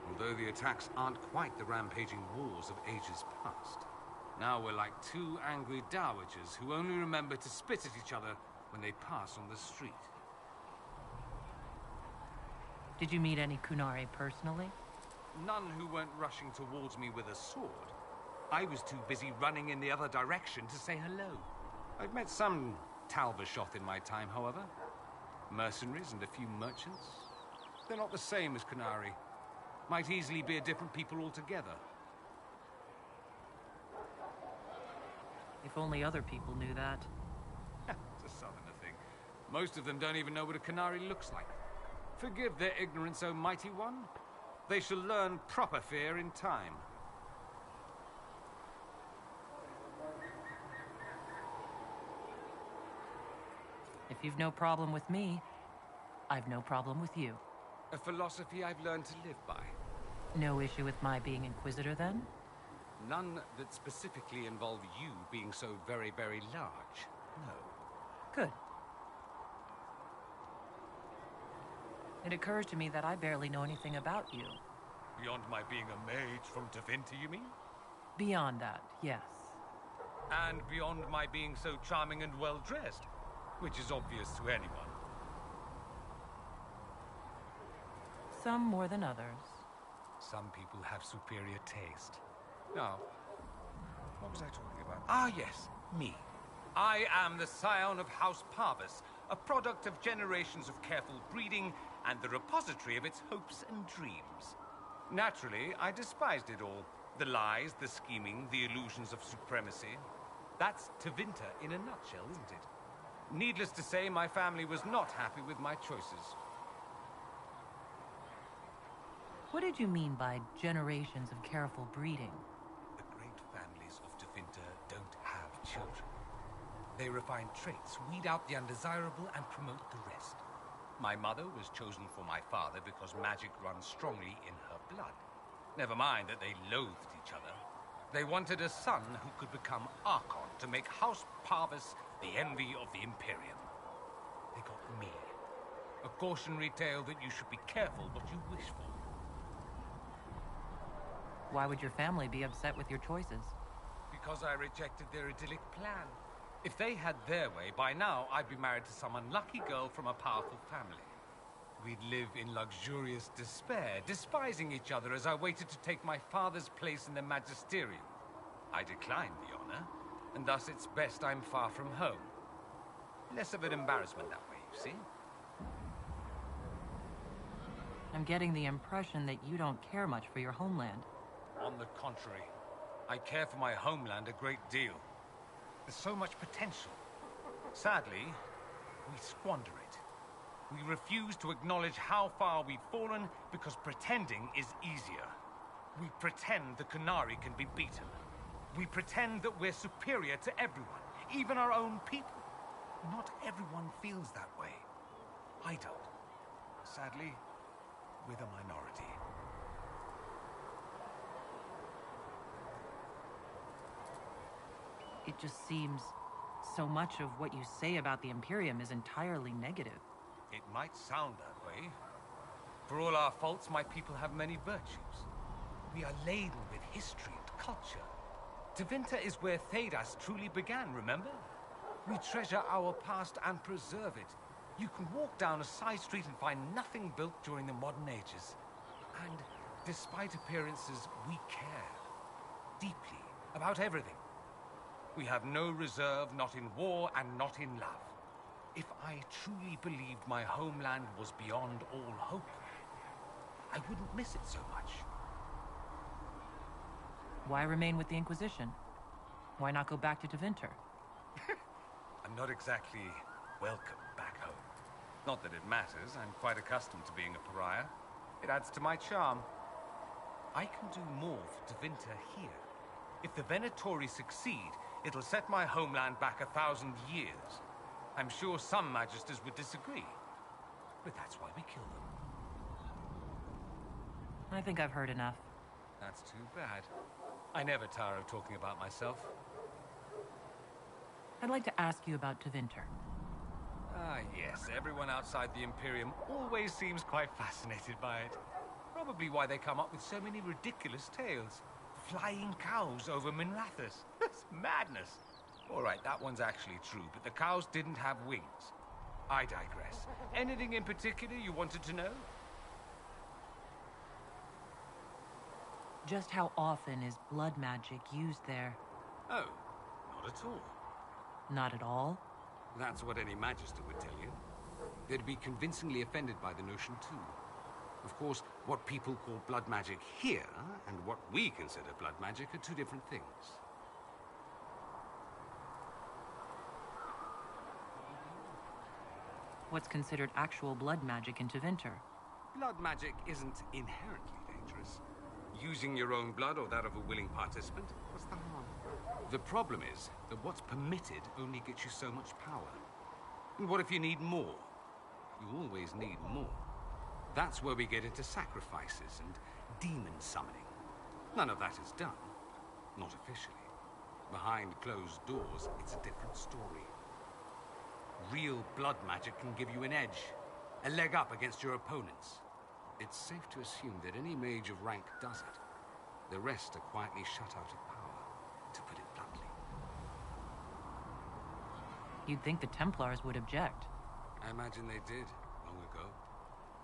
Although the attacks aren't quite the rampaging wars of ages past. Now we're like two angry dowagers who only remember to spit at each other when they pass on the street. Did you meet any Qunari personally? None who weren't rushing towards me with a sword. I was too busy running in the other direction to say hello. I've met some Talvashoth in my time, however. Mercenaries and a few merchants. They're not the same as Qunari. Might easily be a different people altogether. If only other people knew that. It's a southerner thing. Most of them don't even know what a canary looks like. Forgive their ignorance, O mighty one. They shall learn proper fear in time. If you've no problem with me, I've no problem with you. A philosophy I've learned to live by. No issue with my being Inquisitor, then? None that specifically involve you being so very, very large. No. Good. It occurs to me that I barely know anything about you. Beyond my being a mage from Dreissea, you mean? Beyond that, yes. And beyond my being so charming and well-dressed, which is obvious to anyone. Some more than others. Some people have superior taste. Now, what was I talking about? Ah, yes, me. I am the scion of House Parvis, a product of generations of careful breeding and the repository of its hopes and dreams. Naturally, I despised it all. The lies, the scheming, the illusions of supremacy. That's Tevinter in a nutshell, isn't it? Needless to say, my family was not happy with my choices. What did you mean by generations of careful breeding? The great families of Tevinter don't have children. They refine traits, weed out the undesirable, and promote the rest. My mother was chosen for my father because magic runs strongly in her blood. Never mind that they loathed each other. They wanted a son who could become Archon to make House Parvis the envy of the Imperium. They got me. A cautionary tale that you should be careful what you wish for. Why would your family be upset with your choices? Because I rejected their idyllic plan. If they had their way, by now I'd be married to some unlucky girl from a powerful family. We'd live in luxurious despair, despising each other as I waited to take my father's place in the magisterium. I declined the honor, and thus it's best I'm far from home. Less of an embarrassment that way, you see? I'm getting the impression that you don't care much for your homeland. On the contrary, I care for my homeland a great deal. There's so much potential. Sadly, we squander it. We refuse to acknowledge how far we've fallen because pretending is easier. We pretend the Canary can be beaten. We pretend that we're superior to everyone, even our own people. Not everyone feels that way. I don't. Sadly, we're the minority. It just seems so much of what you say about the Imperium is entirely negative. It might sound that way. For all our faults, my people have many virtues. We are laden with history and culture. Tevinter is where Thedas truly began, remember? We treasure our past and preserve it. You can walk down a side street and find nothing built during the modern ages. And despite appearances, we care. Deeply. About everything. We have no reserve, not in war and not in love. If I truly believed my homeland was beyond all hope, I wouldn't miss it so much. Why remain with the Inquisition? Why not go back to Tevinter? I'm not exactly welcome back home. Not that it matters, I'm quite accustomed to being a pariah. It adds to my charm. I can do more for Tevinter here. If the Venatori succeed, it'll set my homeland back 1,000 years. I'm sure some magisters would disagree, but that's why we kill them. I think I've heard enough. That's too bad. I never tire of talking about myself. I'd like to ask you about Tevinter. Ah, yes. Everyone outside the Imperium always seems quite fascinated by it. Probably why they come up with so many ridiculous tales. Flying cows over Minrathous. That's madness. All right, that one's actually true, but the cows didn't have wings. I digress. Anything in particular you wanted to know? Just how often is blood magic used there? Oh, not at all. Not at all? That's what any magister would tell you. They'd be convincingly offended by the notion, too. Of course, what people call blood magic here, and what we consider blood magic, are two different things. What's considered actual blood magic in Tevinter? Blood magic isn't inherently dangerous. Using your own blood or that of a willing participant, what's the harm? The problem is that what's permitted only gets you so much power. And what if you need more? You always need more. That's where we get into sacrifices and demon summoning. None of that is done. Not officially. Behind closed doors, it's a different story. Real blood magic can give you an edge, a leg up against your opponents. It's safe to assume that any mage of rank does it. The rest are quietly shut out of power, to put it bluntly. You'd think the Templars would object. I imagine they did, long ago.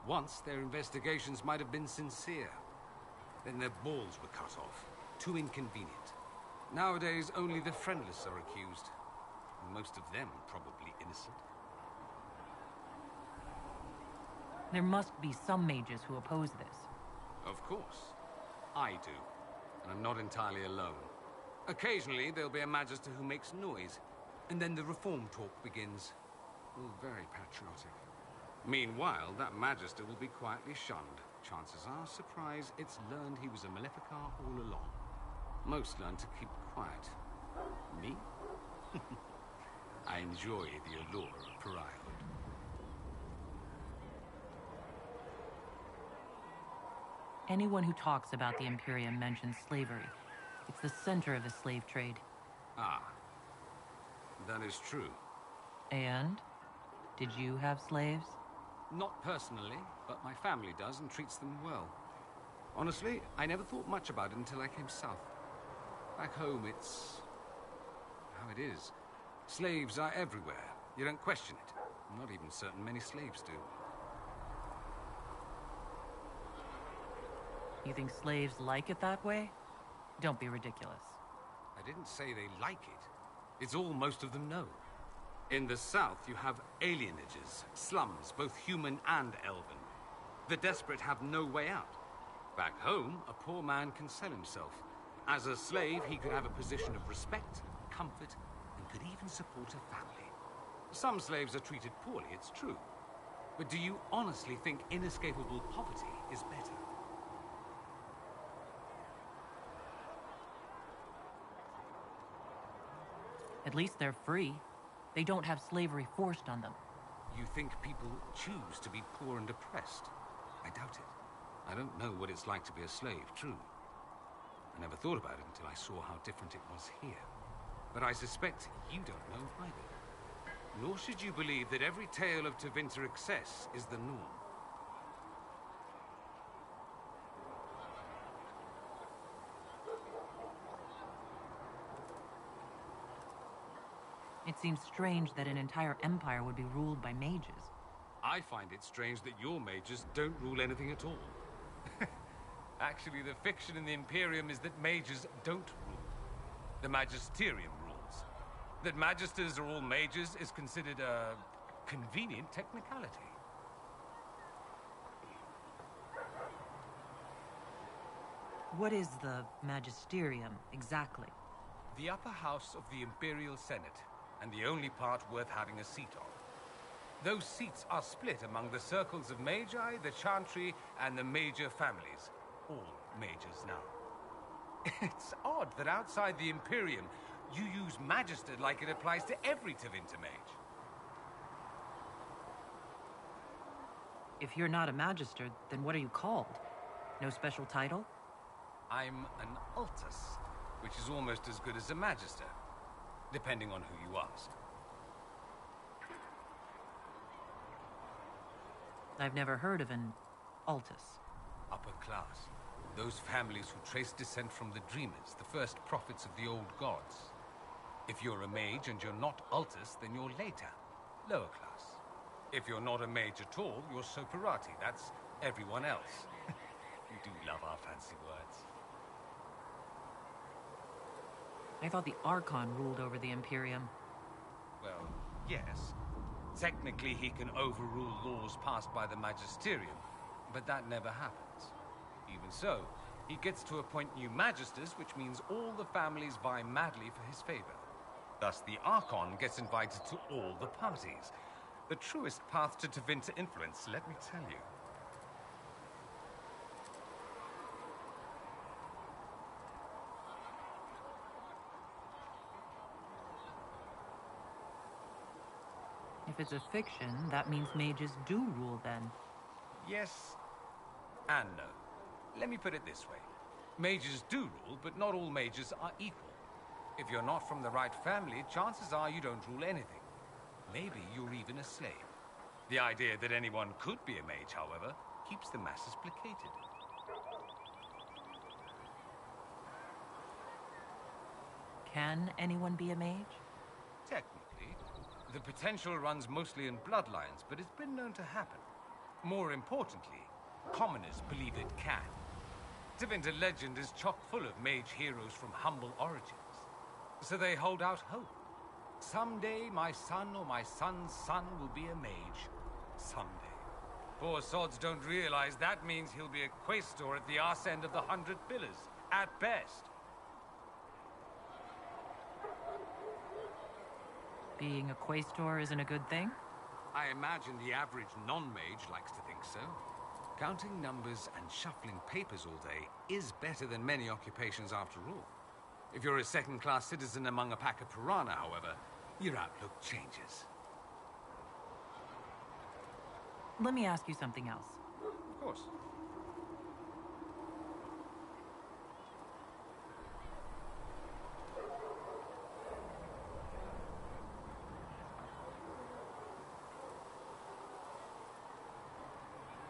Once, their investigations might have been sincere. Then their balls were cut off. Too inconvenient. Nowadays, only the friendless are accused. And most of them probably innocent. There must be some mages who oppose this. Of course. I do. And I'm not entirely alone. Occasionally, there'll be a magister who makes noise. And then the reform talk begins. All very patriotic. Meanwhile, that magister will be quietly shunned. Chances are, surprise, it's learned he was a Maleficar all along. Most learn to keep quiet. Me? I enjoy the allure of pariahhood. Anyone who talks about the Imperium mentions slavery. It's the center of the slave trade. Ah. That is true. And? Did you have slaves? Not personally, but my family does and treats them well. Honestly, I never thought much about it until I came south. Back home, it's how it is. Slaves are everywhere. You don't question it. I'm not even certain many slaves do. You think slaves like it that way? Don't be ridiculous. I didn't say they like it. It's all most of them know. In the south, you have alienages, slums, both human and elven. The desperate have no way out. Back home, a poor man can sell himself. As a slave, he could have a position of respect, comfort, and could even support a family. Some slaves are treated poorly, it's true. But do you honestly think inescapable poverty is better? At least they're free. They don't have slavery forced on them. You think people choose to be poor and oppressed? I doubt it. I don't know what it's like to be a slave, true. I never thought about it until I saw how different it was here. But I suspect you don't know either. Nor should you believe that every tale of Tevinter excess is the norm. It seems strange that an entire empire would be ruled by mages. I find it strange that your mages don't rule anything at all. Actually, the fiction in the Imperium is that mages don't rule. The Magisterium rules. That magisters are all mages is considered a convenient technicality. What is the Magisterium, exactly? The upper house of the Imperial Senate, and the only part worth having a seat on. Those seats are split among the circles of Magi, the Chantry, and the major families. All mages now. It's odd that outside the Imperium, you use Magister like it applies to every Tevinter mage. If you're not a Magister, then what are you called? No special title? I'm an Altus, which is almost as good as a Magister, depending on who you ask. I've never heard of an Altus. Upper class. Those families who trace descent from the Dreamers, the first prophets of the old gods. If you're a mage and you're not Altus, then you're later, lower class. If you're not a mage at all, you're Soperati. That's everyone else. You do love our fancy words. I thought the Archon ruled over the Imperium. Well, yes. Technically, he can overrule laws passed by the Magisterium, but that never happens. Even so, he gets to appoint new magisters, which means all the families vie madly for his favor. Thus, the Archon gets invited to all the parties. The truest path to Tevinter influence, let me tell you. If it's a fiction, that means mages do rule then. Yes and no. Let me put it this way. Mages do rule, but not all mages are equal. If you're not from the right family, chances are you don't rule anything. Maybe you're even a slave. The idea that anyone could be a mage, however, keeps the masses placated. Can anyone be a mage? Technically. The potential runs mostly in bloodlines, but it's been known to happen. More importantly, commoners believe it can. Tevinter legend is chock full of mage heroes from humble origins. So they hold out hope. Someday my son or my son's son will be a mage. Someday. Poor sods don't realize that means he'll be a quaestor at the arse end of the 100 Pillars, at best. Being a quaestor isn't a good thing? I imagine the average non-mage likes to think so. Counting numbers and shuffling papers all day is better than many occupations after all. If you're a second-class citizen among a pack of piranha, however, your outlook changes. Let me ask you something else. Of course.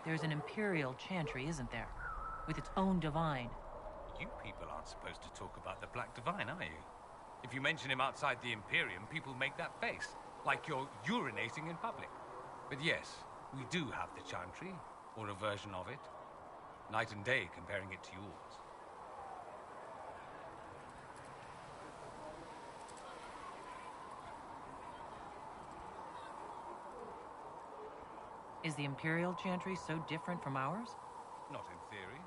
There's an Imperial Chantry, isn't there? With its own divine. You people aren't supposed to talk about the Black Divine, are you? If you mention him outside the Imperium, people make that face, like you're urinating in public. But yes, we do have the Chantry, or a version of it. Night and day comparing it to yours. Is the Imperial Chantry so different from ours? Not in theory.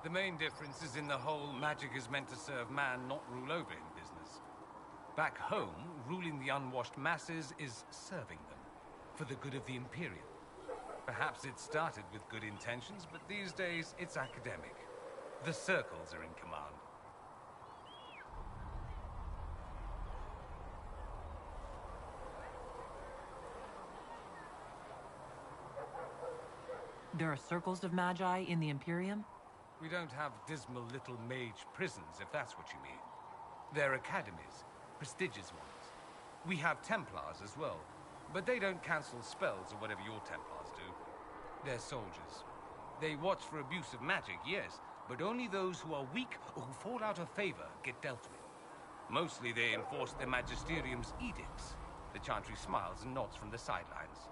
The main difference is in the whole magic is meant to serve man, not rule over him business. Back home, ruling the unwashed masses is serving them, for the good of the Imperium. Perhaps it started with good intentions, but these days it's academic. The circles are in command. There are circles of magi in the Imperium? We don't have dismal little mage prisons, if that's what you mean. They're academies, prestigious ones. We have Templars as well, but they don't cancel spells or whatever your Templars do. They're soldiers. They watch for abuse of magic, yes, but only those who are weak or who fall out of favor get dealt with. Mostly they enforce the Magisterium's edicts. The Chantry smiles and nods from the sidelines.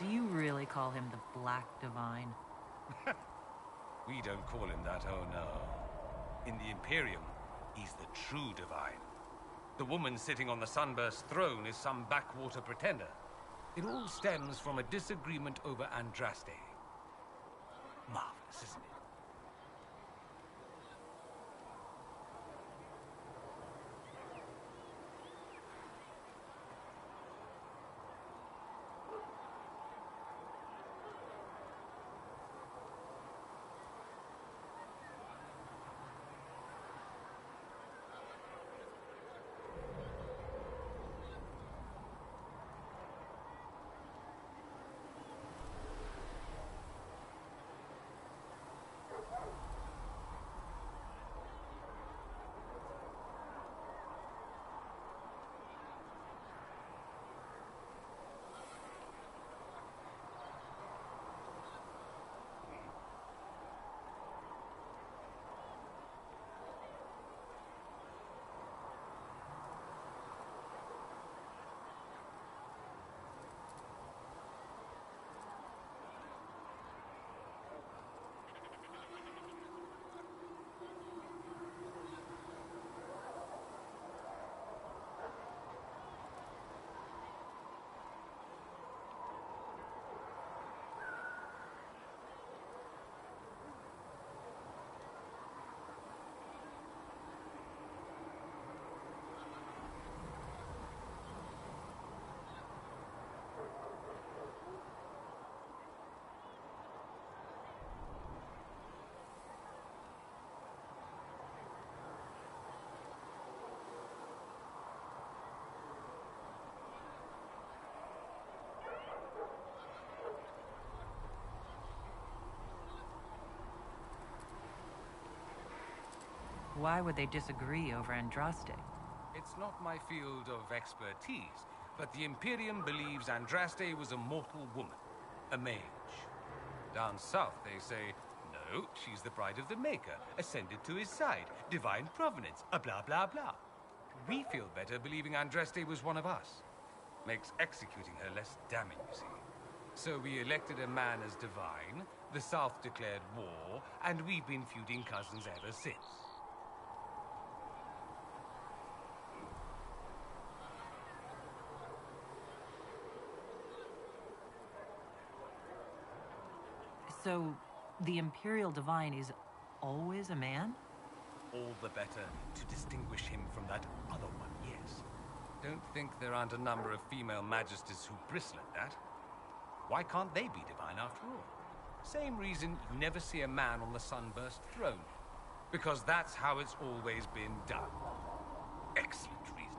Do you really call him the Black Divine? We don't call him that, oh no. In the Imperium, he's the true divine. The woman sitting on the Sunburst throne is some backwater pretender. It all stems from a disagreement over Andraste. Marvelous, isn't it? why would they disagree over Andraste? It's not my field of expertise, but the Imperium believes Andraste was a mortal woman, a mage. Down south, they say, no, she's the bride of the Maker, ascended to his side, divine provenance, a blah blah blah. We feel better believing Andraste was one of us. Makes executing her less damning, you see. So we elected a man as divine, the South declared war, and we've been feuding cousins ever since. So, the Imperial Divine is always a man? All the better to distinguish him from that other one, yes. Don't think there aren't a number of female magisters who bristle at that. Why can't they be divine after all? Same reason you never see a man on the Sunburst throne. Because that's how it's always been done. Excellent reasoning.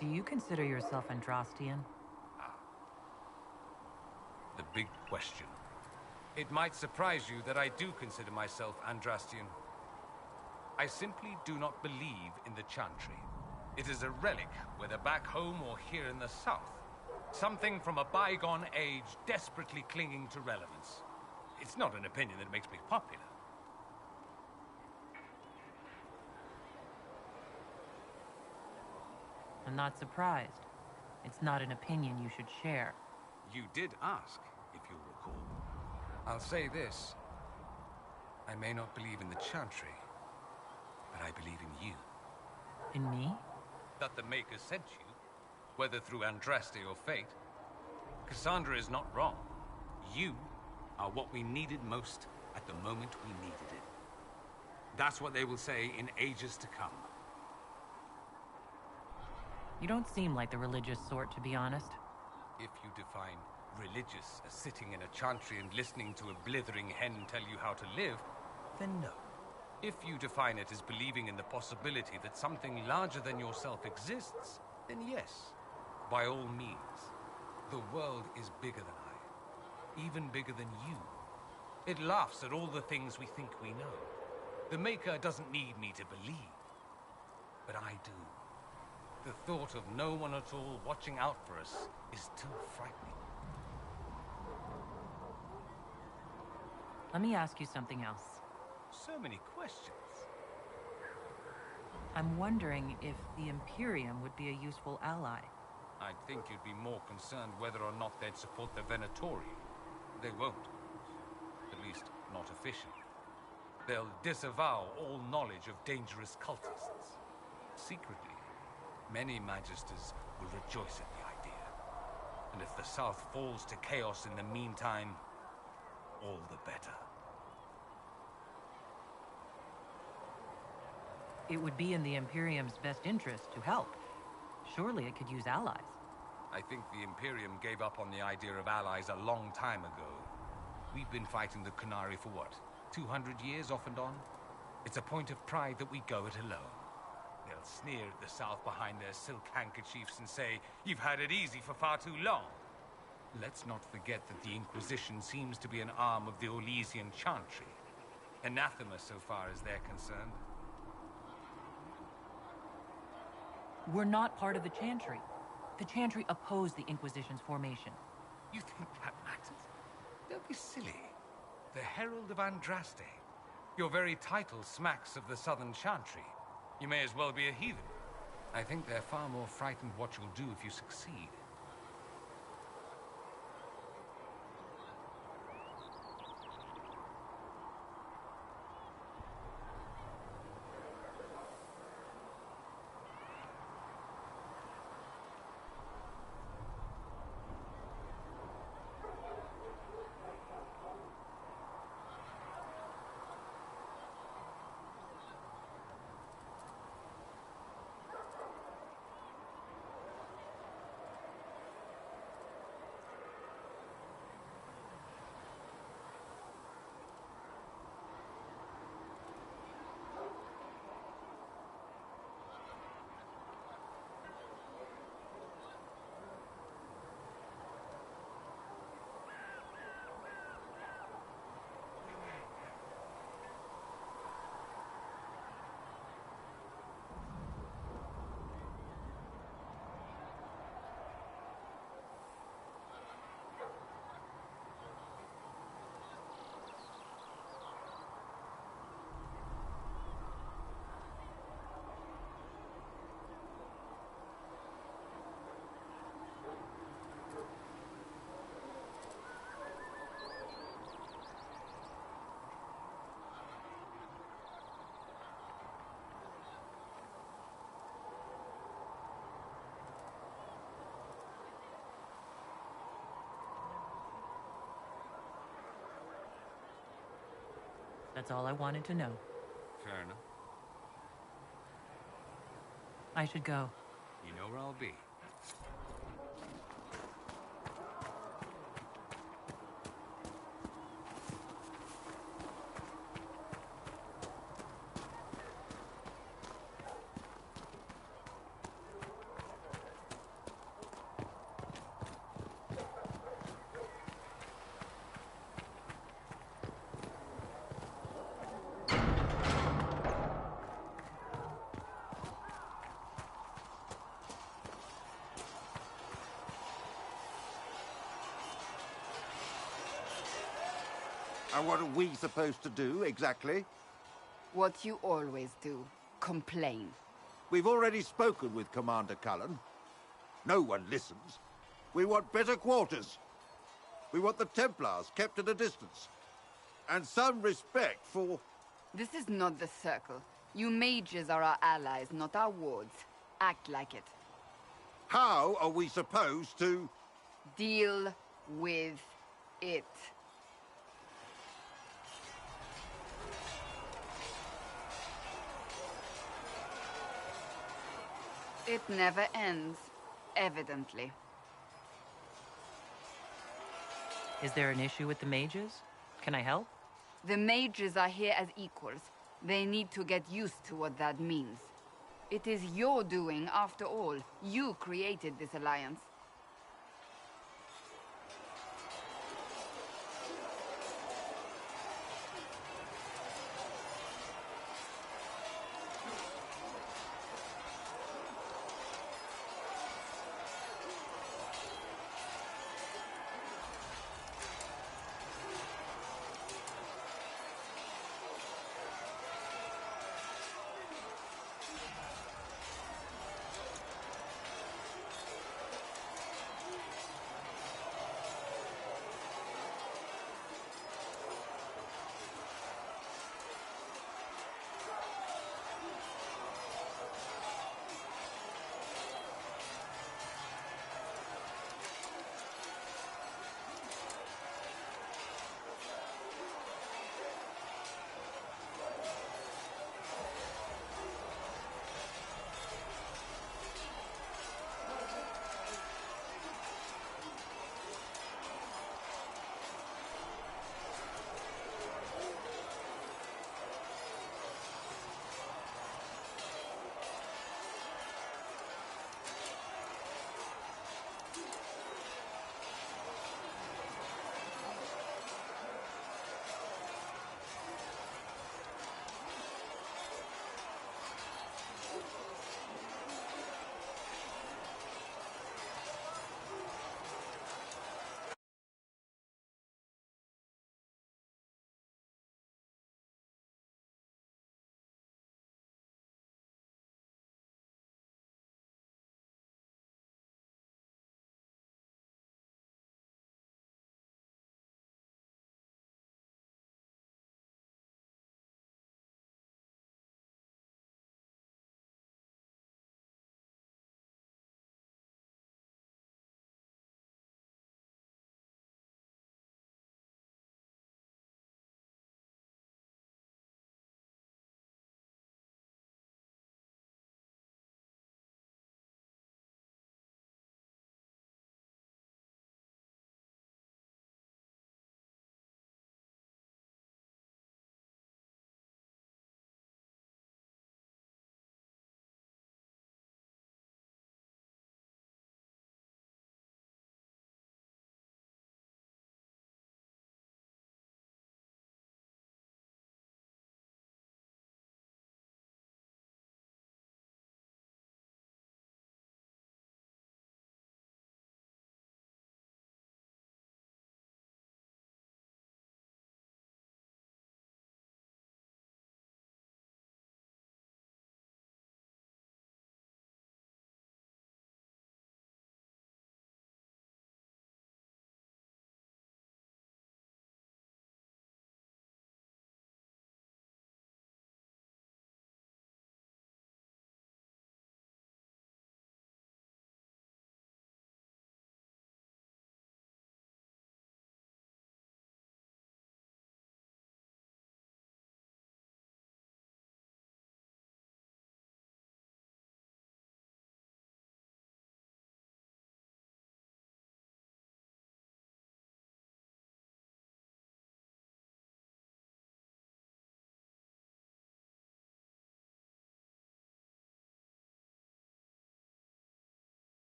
Do you consider yourself Andrastian? The big question. It might surprise you that I do consider myself Andrastian. I simply do not believe in the Chantry. It is a relic, whether back home or here in the south. Something from a bygone age desperately clinging to relevance. It's not an opinion that makes me popular. I'm not surprised. It's not an opinion you should share. You did ask, if you'll recall. I'll say this. I may not believe in the Chantry, but I believe in you. In me? That the Maker sent you, whether through Andraste or fate. Cassandra is not wrong. You are what we needed most at the moment we needed it. That's what they will say in ages to come. You don't seem like the religious sort, to be honest. If you define religious as sitting in a chantry and listening to a blithering hen tell you how to live, then no. If you define it as believing in the possibility that something larger than yourself exists, then yes, by all means. The world is bigger than I, even bigger than you. It laughs at all the things we think we know. The Maker doesn't need me to believe, but I do. The thought of no one at all watching out for us is too frightening. Let me ask you something else. So many questions. I'm wondering if the Imperium would be a useful ally. I'd think you'd be more concerned whether or not they'd support the Venatori. They won't. At least, not officially. They'll disavow all knowledge of dangerous cultists. Secretly, many Magisters will rejoice at the idea. And if the South falls to chaos in the meantime, all the better. It would be in the Imperium's best interest to help. Surely it could use allies. I think the Imperium gave up on the idea of allies a long time ago. We've been fighting the Qunari for what, 200 years off and on? It's a point of pride that we go it alone. They'll sneer at the South behind their silk handkerchiefs and say, "You've had it easy for far too long." Let's not forget that the Inquisition seems to be an arm of the Orlesian Chantry. Anathema so far as they're concerned. We're not part of the Chantry. The Chantry opposed the Inquisition's formation. You think that matters? Don't be silly. The Herald of Andraste. Your very title smacks of the Southern Chantry. You may as well be a heathen. I think they're far more frightened what you'll do if you succeed. That's all I wanted to know. Fair enough. I should go. You know where I'll be. And what are we supposed to do, exactly? What you always do. Complain. We've already spoken with Commander Cullen. No one listens. We want better quarters. We want the Templars kept at a distance. And some respect for... This is not the Circle. You mages are our allies, not our wards. Act like it. How are we supposed to... Deal with it. It never ends, evidently. Is there an issue with the mages? Can I help? The mages are here as equals. They need to get used to what that means. It is your doing, after all. You created this alliance.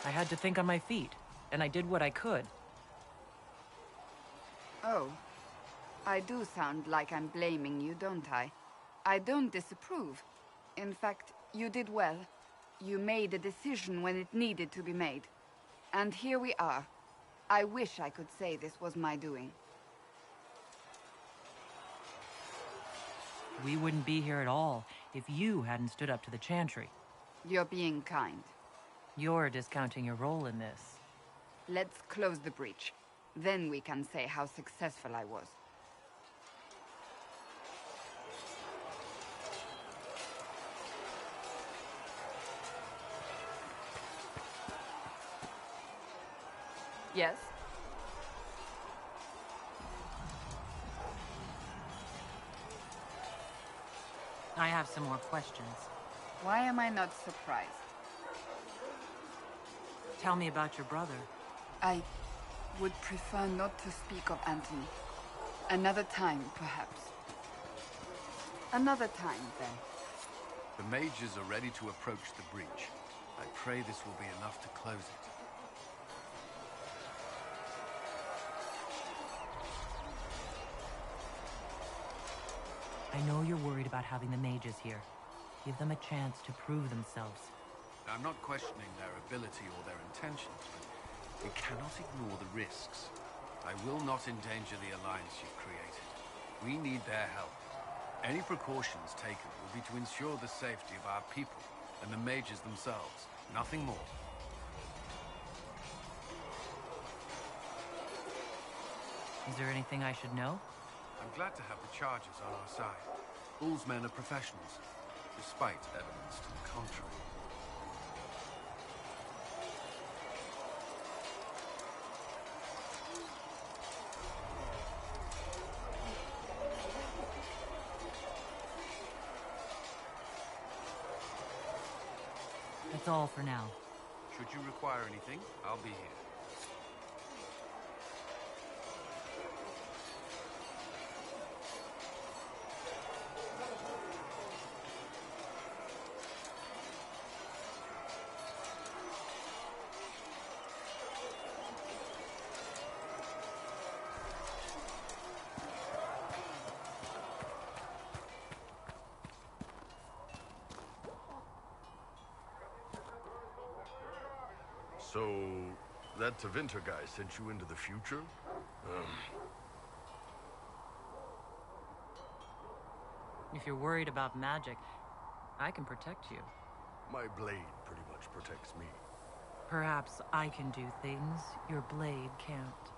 I had to think on my feet, and I did what I could. Oh. I do sound like I'm blaming you, don't I? I don't disapprove. In fact, you did well. You made a decision when it needed to be made. And here we are. I wish I could say this was my doing. We wouldn't be here at all if you hadn't stood up to the Chantry. You're being kind. You're discounting your role in this. Let's close the breach. Then we can say how successful I was. Yes? I have some more questions. Why am I not surprised? Tell me about your brother. I would prefer not to speak of Anthony. Another time, perhaps. Another time, then. The mages are ready to approach the breach. I pray this will be enough to close it. I know you're worried about having the mages here. Give them a chance to prove themselves. I'm not questioning their ability or their intentions, but we cannot ignore the risks. I will not endanger the alliance you've created. We need their help. Any precautions taken will be to ensure the safety of our people and the mages themselves. Nothing more. Is there anything I should know? I'm glad to have the charges on our side. Bull's men are professionals, despite evidence to the contrary. That's all for now. Should you require anything, I'll be here. So, that Tevinter guy sent you into the future? If you're worried about magic, I can protect you. My blade pretty much protects me. Perhaps I can do things your blade can't.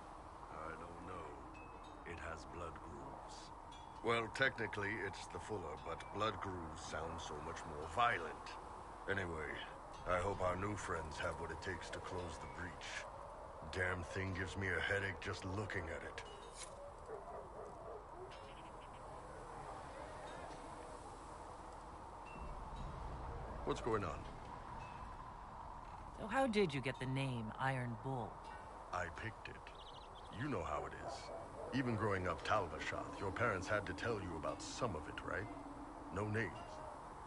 I don't know. It has blood grooves. Well, technically, it's the Fuller, but blood grooves sound so much more violent. Anyway, I hope our new friends have what it takes to close the breach. Damn thing gives me a headache just looking at it. What's going on? So how did you get the name Iron Bull? I picked it. You know how it is. Even growing up Talvashath, your parents had to tell you about some of it, right? No names.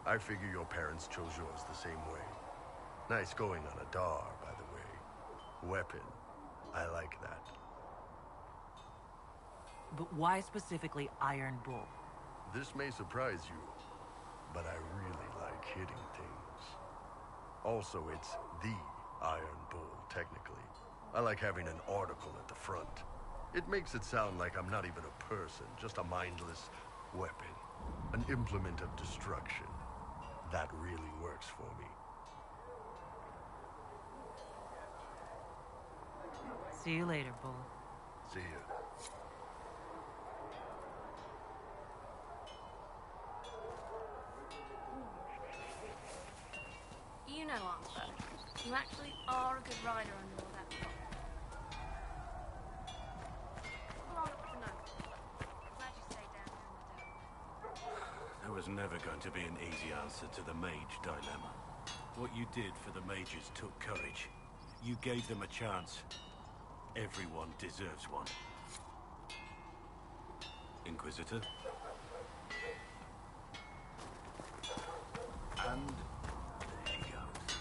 I figure your parents chose yours the same way. Nice going on a Dar, by the way. Weapon. I like that. But why specifically Iron Bull? This may surprise you, but I really like hitting things. Also, it's the Iron Bull, technically. I like having an article at the front. It makes it sound like I'm not even a person, just a mindless weapon. An implement of destruction. That really works for me. See you later, Bull. See ya. You know, Arthur, you actually are a good rider under all that fog. Well, I'll look for notes. Glad you stayed down here in the dark. There was never going to be an easy answer to the mage dilemma. What you did for the mages took courage. You gave them a chance. Everyone deserves one. Inquisitor? And there he goes.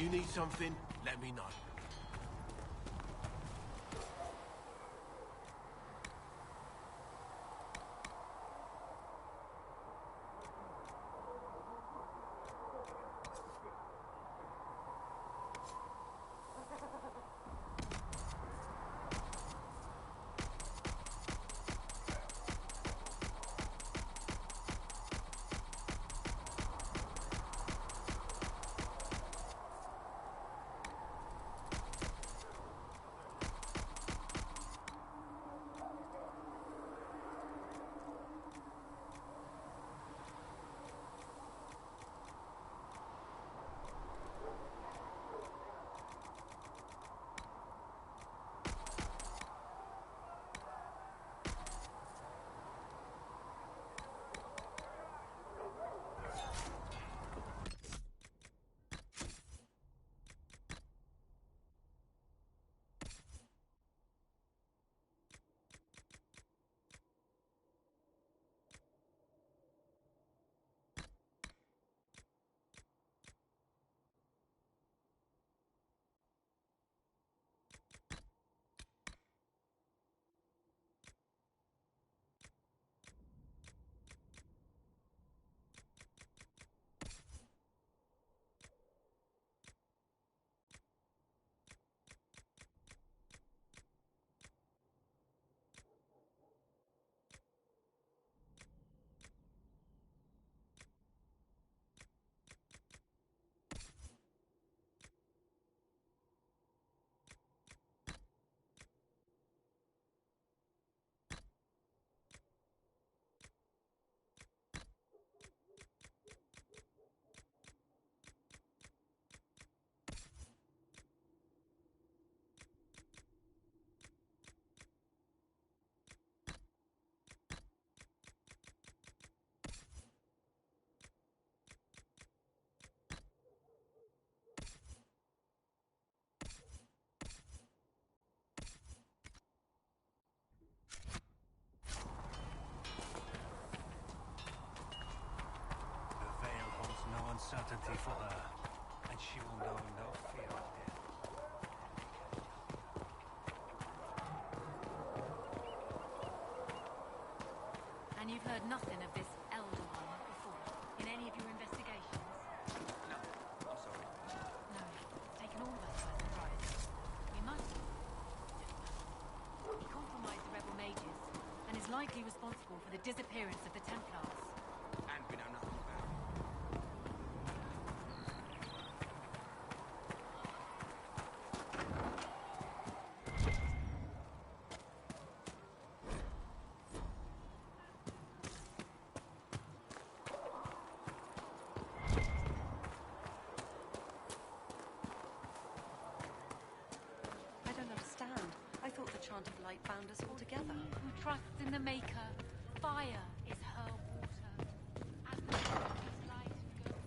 you need something, let me know. Uncertainty for her, and she will know no fear of death. And you've heard nothing of this Elder One before, in any of your investigations? No, I'm sorry. No, it's taken all of us by surprise. We must. He compromised the rebel mages, and is likely responsible for the disappearance of the Templars. And we know nothing about it. I don't understand. I thought the chant of light bound us all together. Who trusts in the Maker? Fire is her water. As the sun is light and goes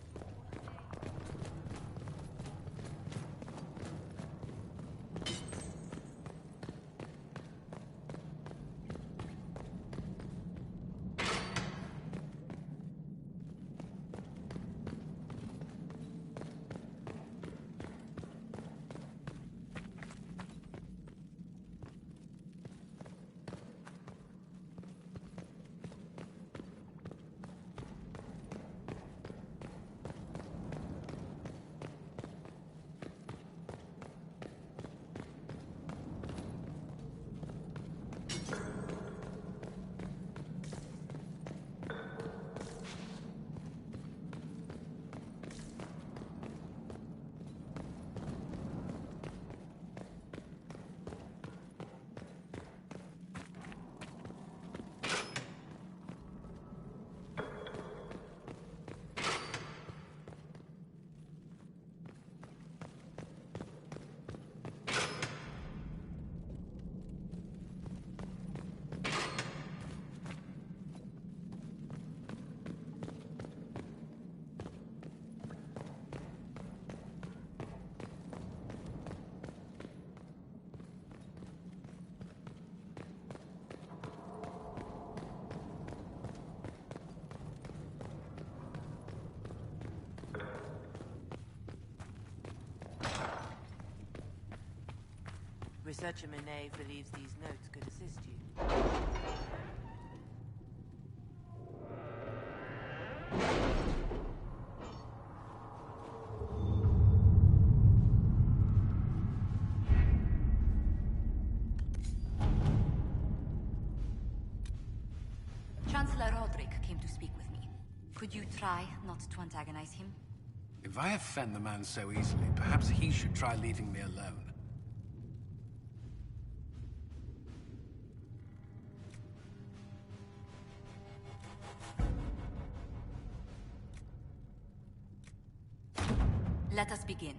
Researcher Monet believes these notes could assist you. Chancellor Roderick came to speak with me. Could you try not to antagonize him? If I offend the man so easily, perhaps he should try leaving me alone. Let us begin.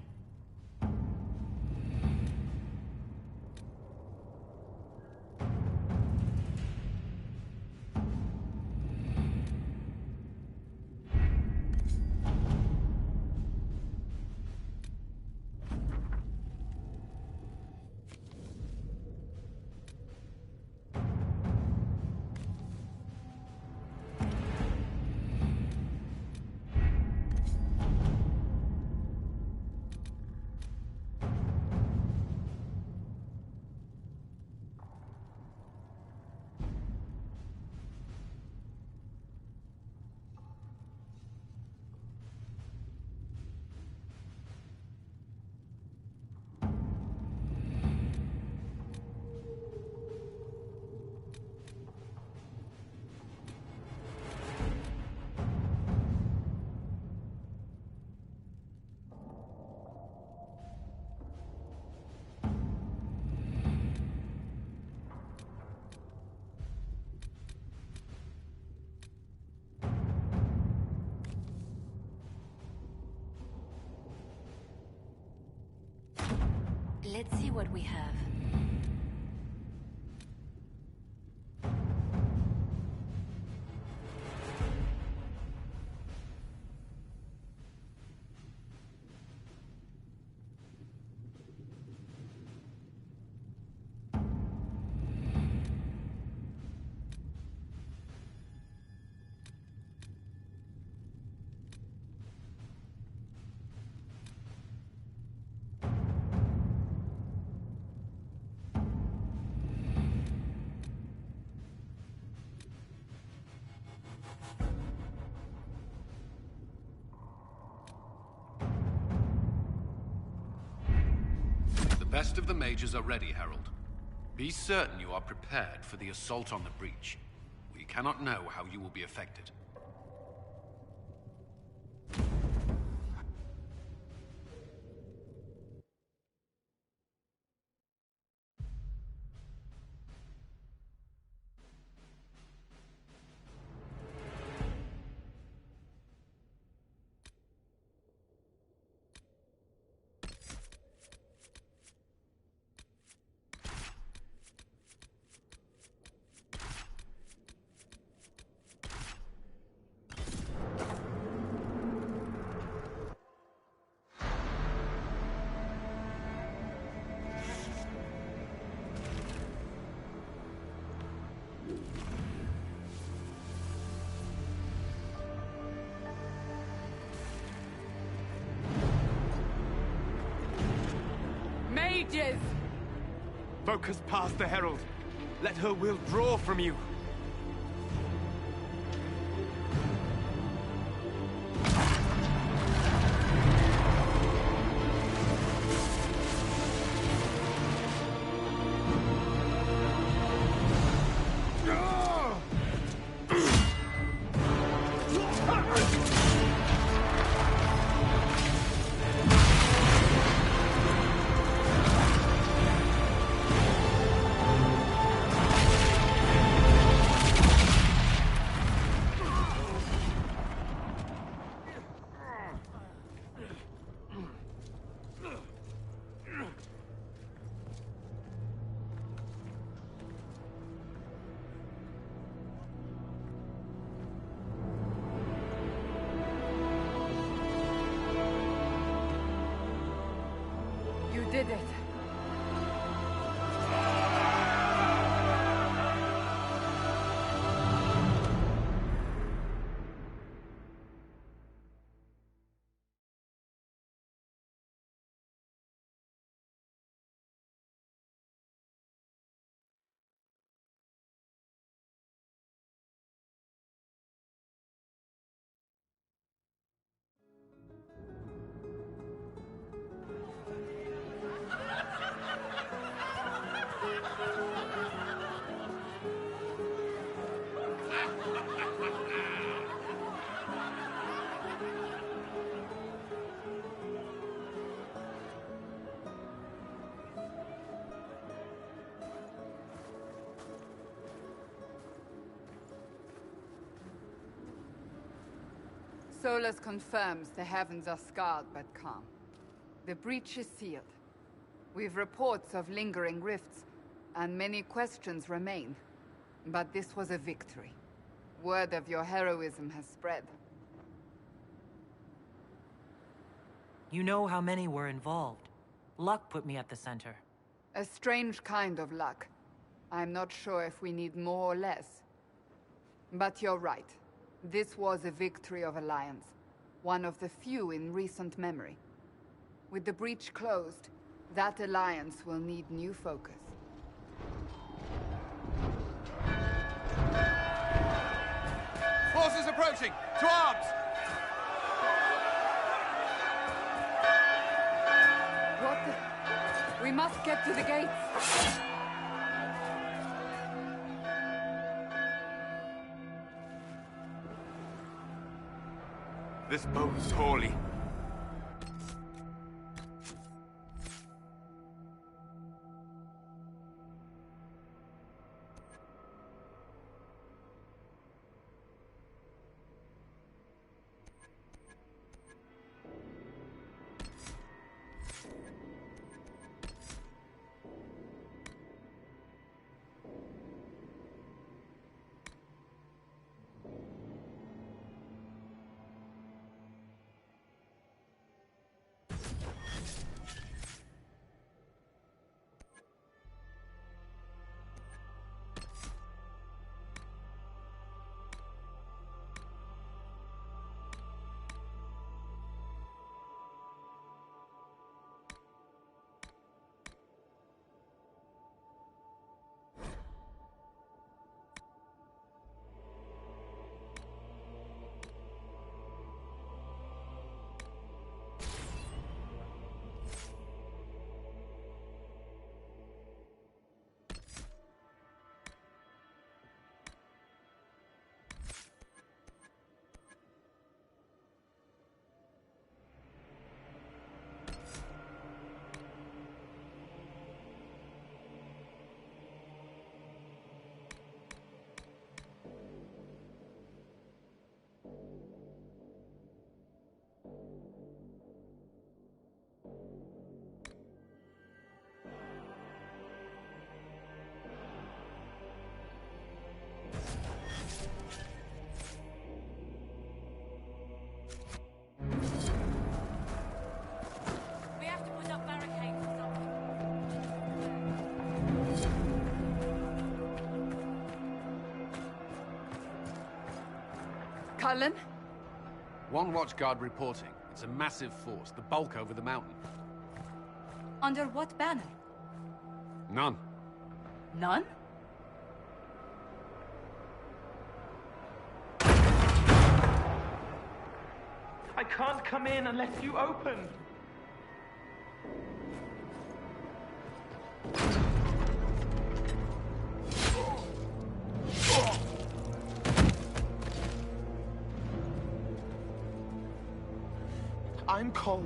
Let's see what we have. The best of the mages are ready, Herald. Be certain you are prepared for the assault on the breach. We cannot know how you will be affected. Mages! Focus past the Herald. Let her will draw from you. You did it. Solus confirms the heavens are scarred but calm. The breach is sealed. We've reports of lingering rifts, and many questions remain. But this was a victory. Word of your heroism has spread. You know how many were involved. Luck put me at the center. A strange kind of luck. I'm not sure if we need more or less. But you're right. This was a victory of Alliance. One of the few in recent memory. With the breach closed, that alliance will need new focus. Forces approaching! To arms! What the... We must get to the gates! This bow is holy. Cullen? One watchguard reporting. It's a massive force, the bulk over the mountain. Under what banner? None. None? I can't come in unless you open. I'm Cole.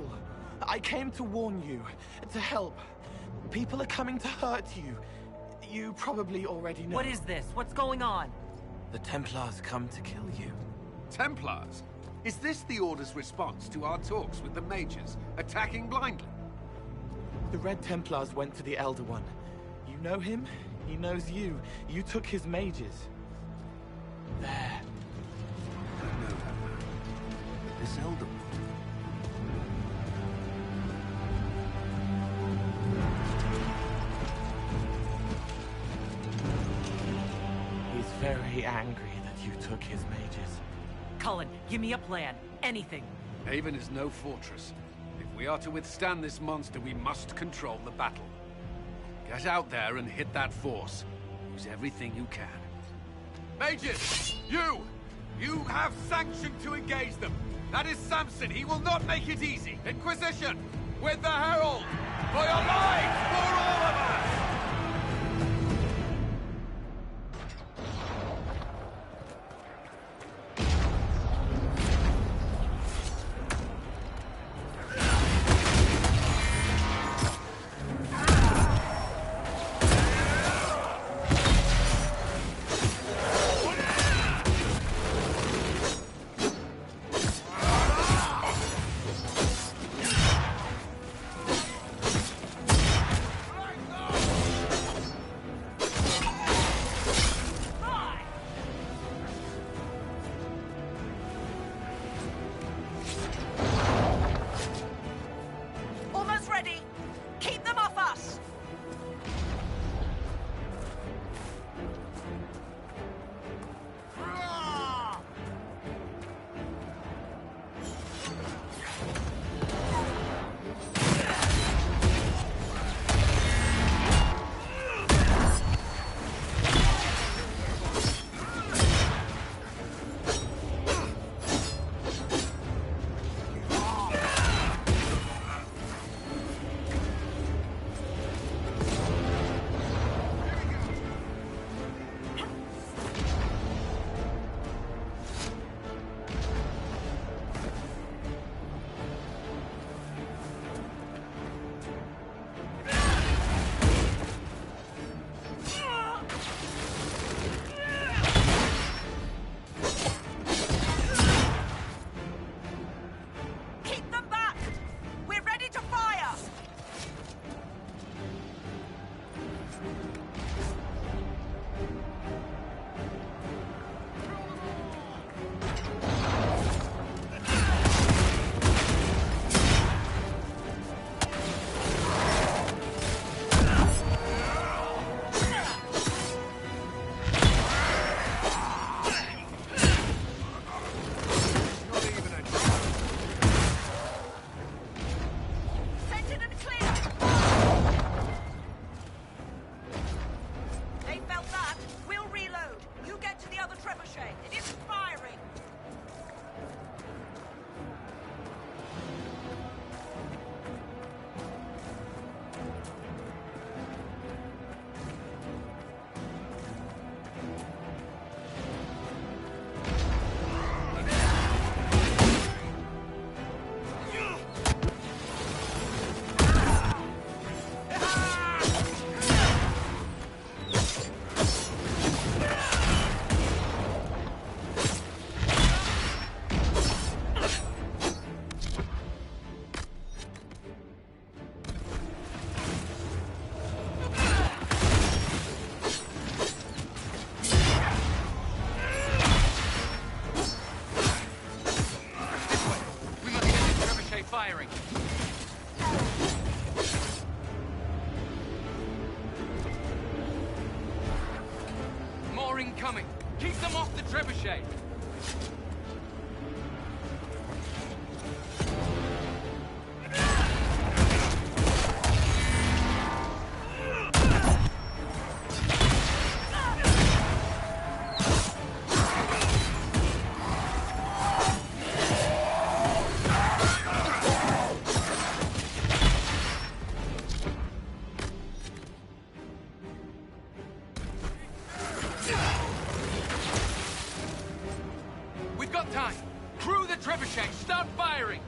I came to warn you, to help. People are coming to hurt you. You probably already know. What is this? What's going on? The Templars come to kill you. Templars? Is this the Order's response to our talks with the mages, attacking blindly? The Red Templars went to the Elder One. You know him, he knows you. You took his mages. There. I know that man. This Elder One. He's very angry that you took his mages. Cullen, give me a plan. Anything. Haven is no fortress. If we are to withstand this monster, we must control the battle. Get out there and hit that force. Use everything you can. Mages! You have sanction to engage them. That is Samson. He will not make it easy. Inquisition! With the Herald! For your lives! For all of us! firing. More incoming. Keep them off the trebuchet. We've got time. Crew the trebuchet. Start firing.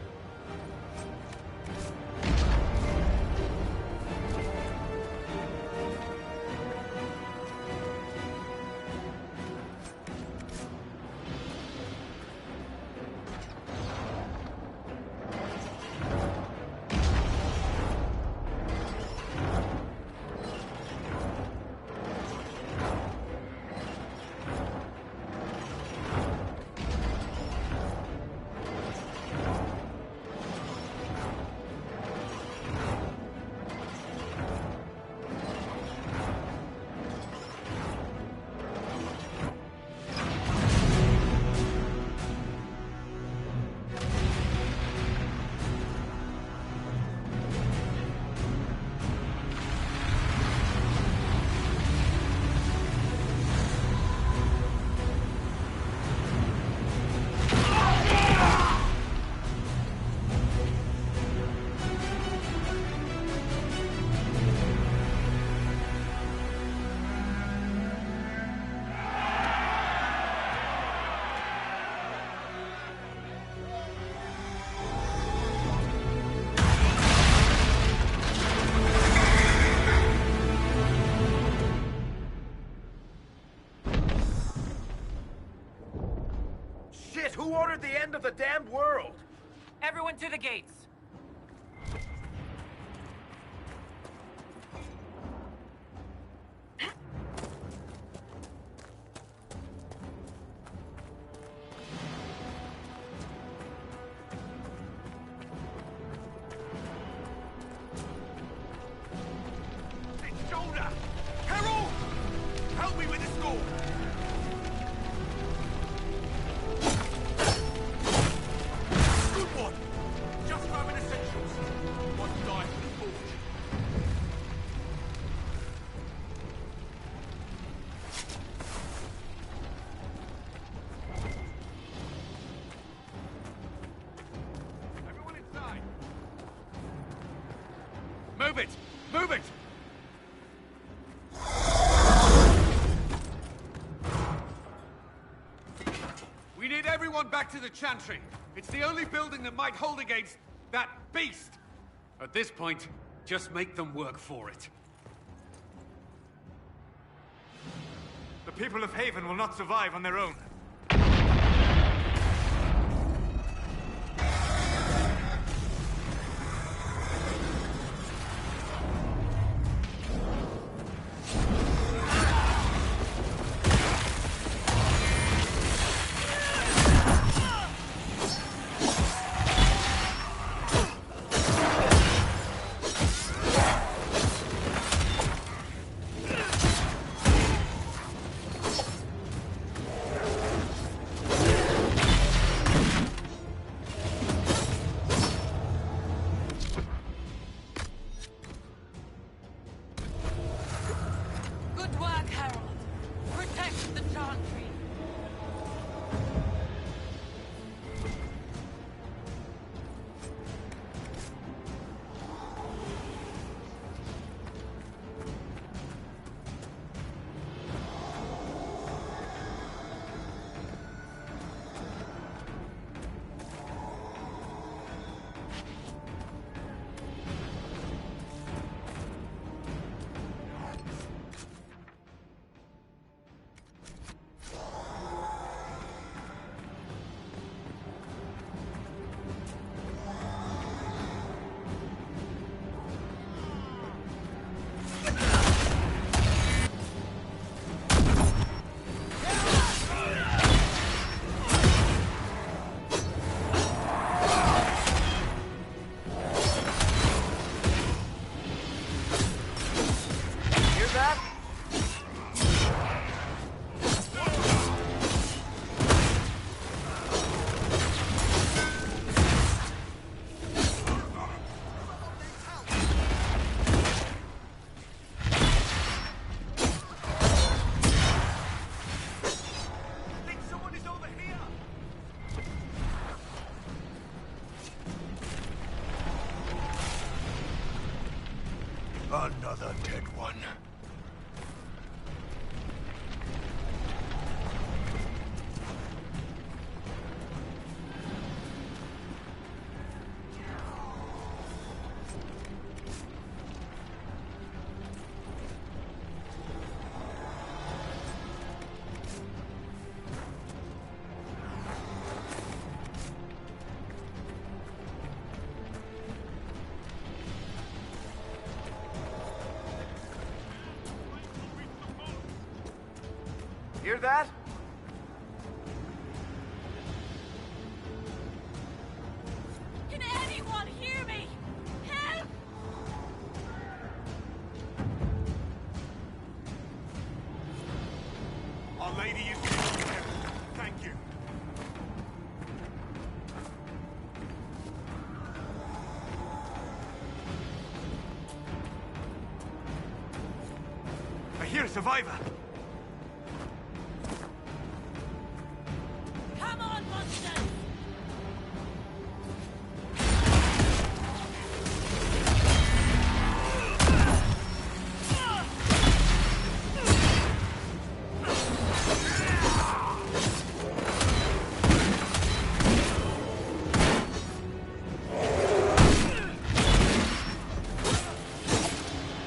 Shit, who ordered the end of the damned world? Everyone to the gates. Shoulder! Herald! Help me with this door! Good one! Just grabbing essentials. One die for the forge. Everyone inside! Move it! Move it! We need everyone back to the Chantry. It's the only building that might hold against that beast. At this point, just make them work for it. The people of Haven will not survive on their own. Another dead one. Hear that? Can anyone hear me? Help! Our Lady is here. Thank you. I hear a survivor. Come on, monsters!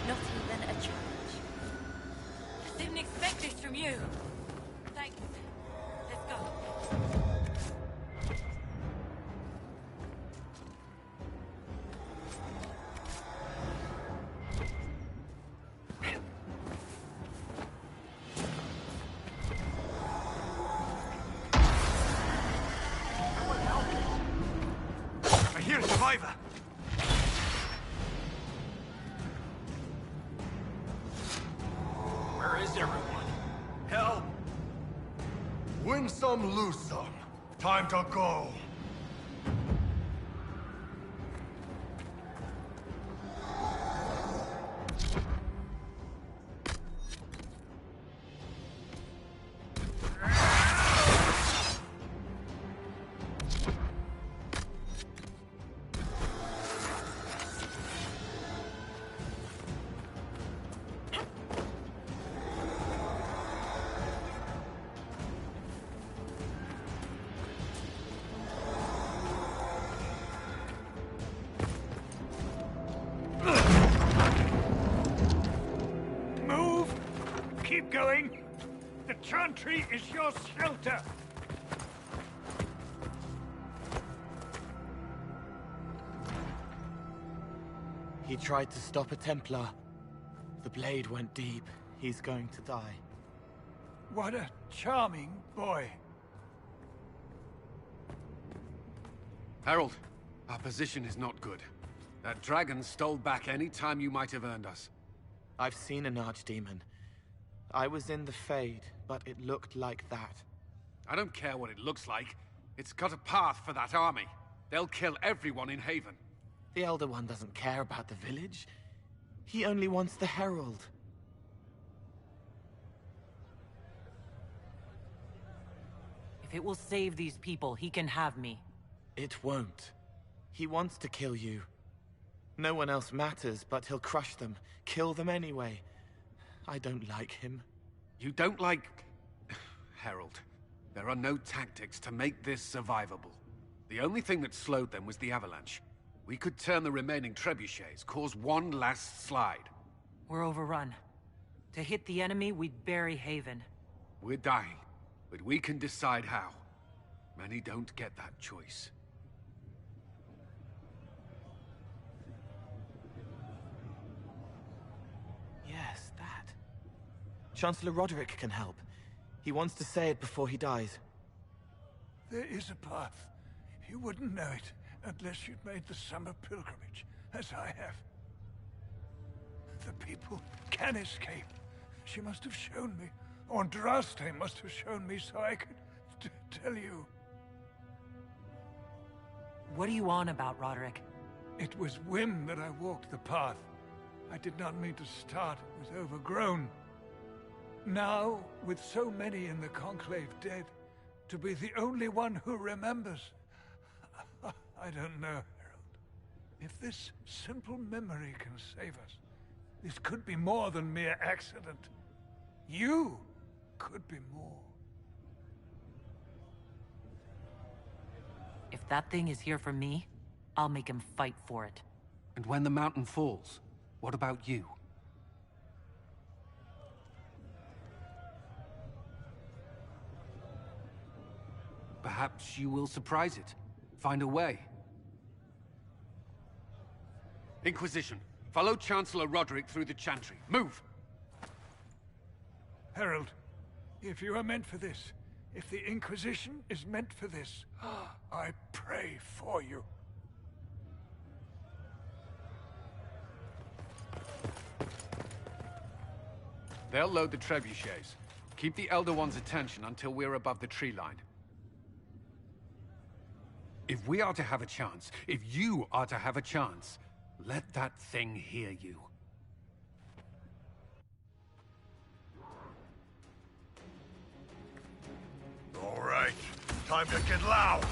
Not even a challenge. I didn't expect this from you. Thanks. Let's go. I hear a survivor. Where is everyone? Help! Win some, lose some. Time to go. Move! Keep going! The Chantry is your shelter! He tried to stop a Templar. The blade went deep. He's going to die. What a charming boy. Harold, our position is not good. That dragon stole back any time you might have earned us. I've seen an archdemon. I was in the Fade, but it looked like that. I don't care what it looks like. It's got a path for that army. They'll kill everyone in Haven. The Elder One doesn't care about the village. He only wants the Herald. If it will save these people, he can have me. It won't. He wants to kill you. No one else matters, but he'll crush them, kill them anyway. I don't like him. You don't like... Harold, there are no tactics to make this survivable. The only thing that slowed them was the avalanche. We could turn the remaining trebuchets, cause one last slide. We're overrun. To hit the enemy, we'd bury Haven. We're dying, but we can decide how. Many don't get that choice. Yes, that. Chancellor Roderick can help. He wants to say it before he dies. There is a path. You wouldn't know it unless you'd made the summer pilgrimage, as I have. The people can escape. She must have shown me, or Dreissea must have shown me so I could tell you. What are you on about, Roderick? It was whim that I walked the path. I did not mean to start. It was overgrown. Now, with so many in the Conclave dead, to be the only one who remembers... I don't know, Harold. If this simple memory can save us, This could be more than mere accident. You could be more. If that thing is here for me, I'll make him fight for it. And when the mountain falls, what about you? Perhaps you will surprise it. Find a way. Inquisition, follow Chancellor Roderick through the Chantry. Move! Herald, if you are meant for this, if the Inquisition is meant for this, I pray for you. They'll load the trebuchets. Keep the Elder One's attention until we're above the tree line. If we are to have a chance, if you are to have a chance, let that thing hear you. All right, time to get loud.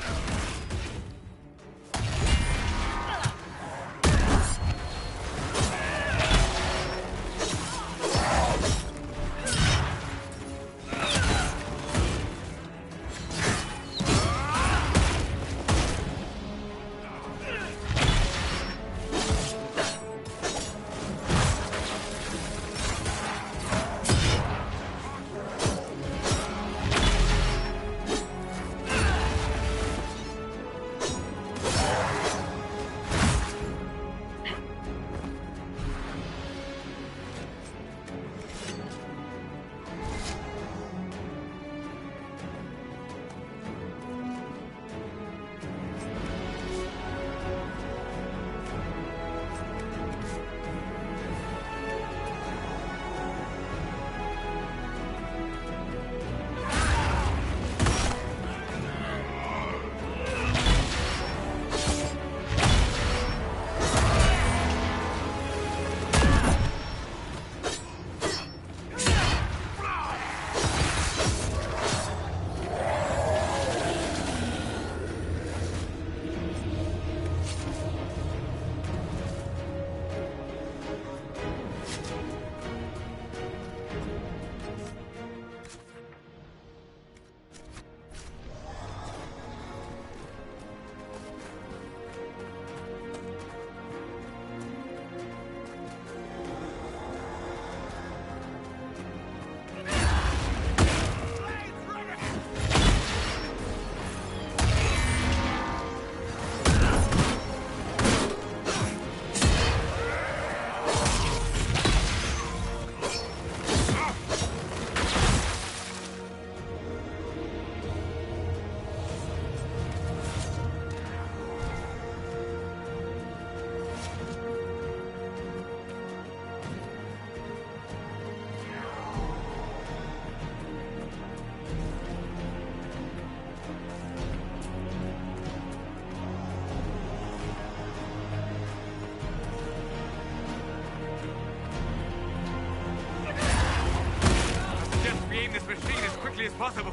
This machine as quickly as possible.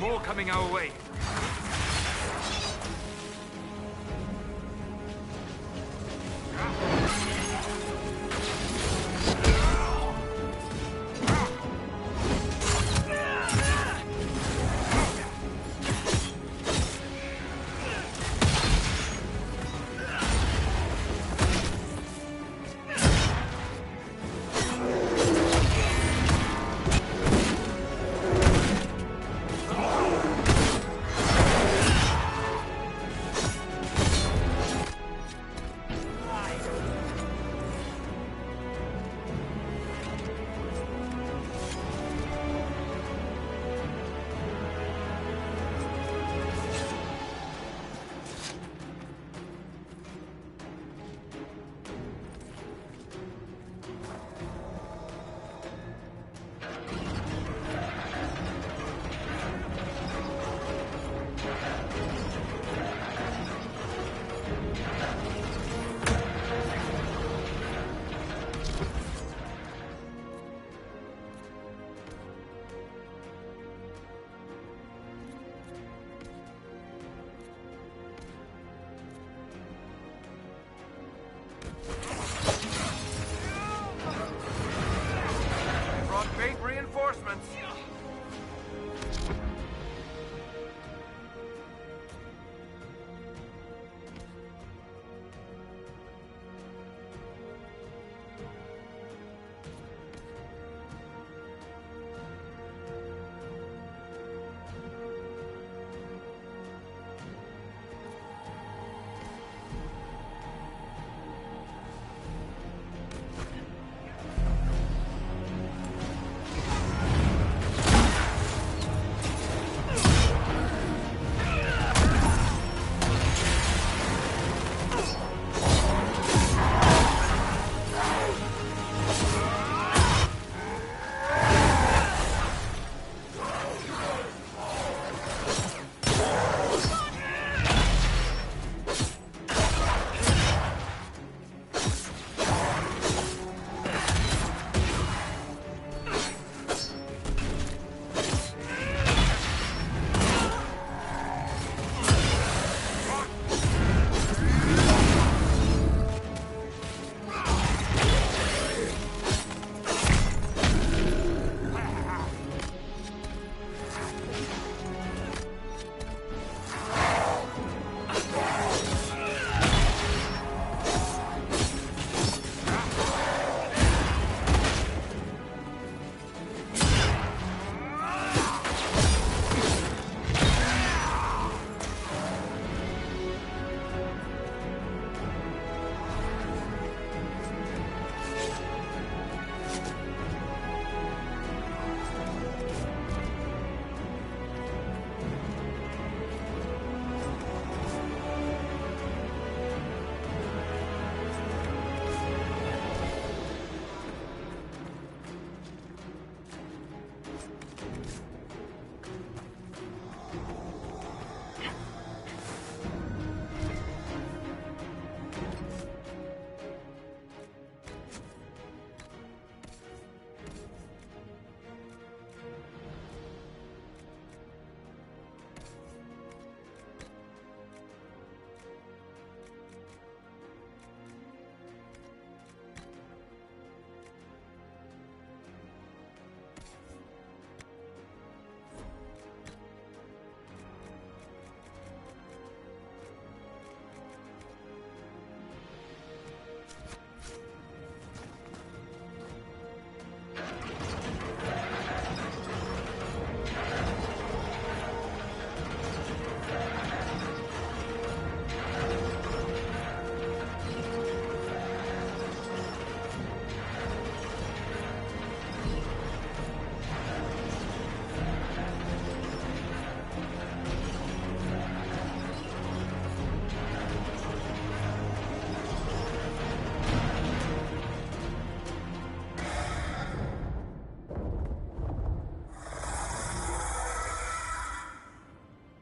More coming our way. Reinforcements.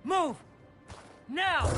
Move! Now!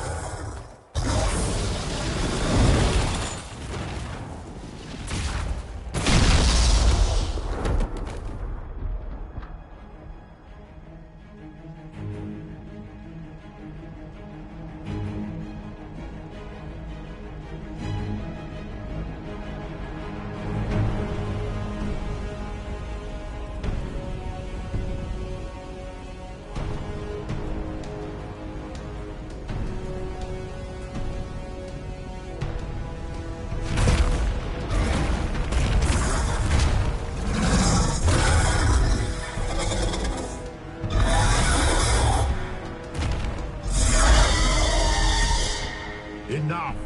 enough!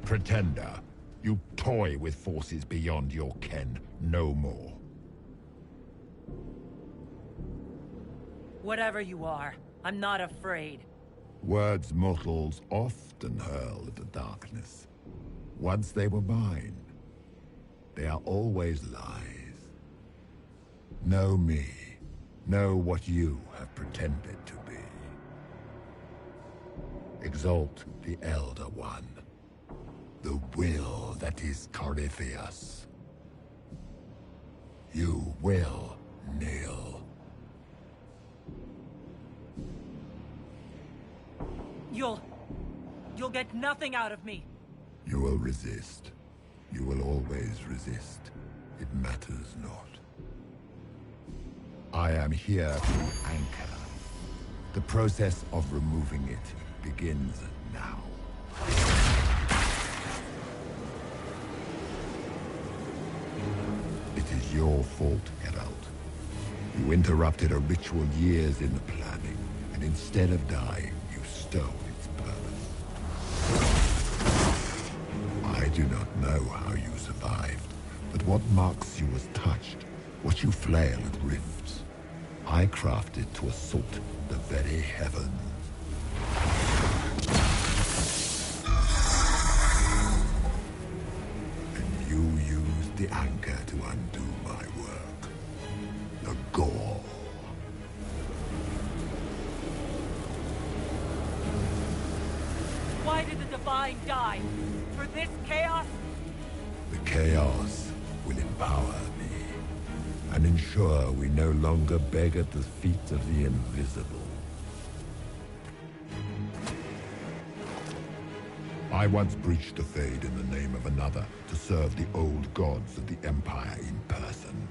Pretender, you toy with forces beyond your ken. No more. Whatever you are, I'm not afraid. Words mortals often hurl at the darkness. Once they were mine, they are always lies. Know me. Know what you have pretended to be. Exalt the Elder One. The will that is Corypheus. You will kneel. You'll get nothing out of me. You will resist. You will always resist. It matters not. I am here to anchor. The process of removing it begins now. It is your fault, Geralt. You interrupted a ritual years in the planning, and instead of dying, you stole its purpose. I do not know how you survived, but what marks you as touched, what you flail at rifts, I crafted to assault the very heavens. And you used the anchor to undo my work. The gore. Why did the Divine die? For this chaos? The chaos will empower me, and ensure we no longer beg at the feet of the invisible. I once breached the Fade in the name of another to serve the old gods of the Empire in person.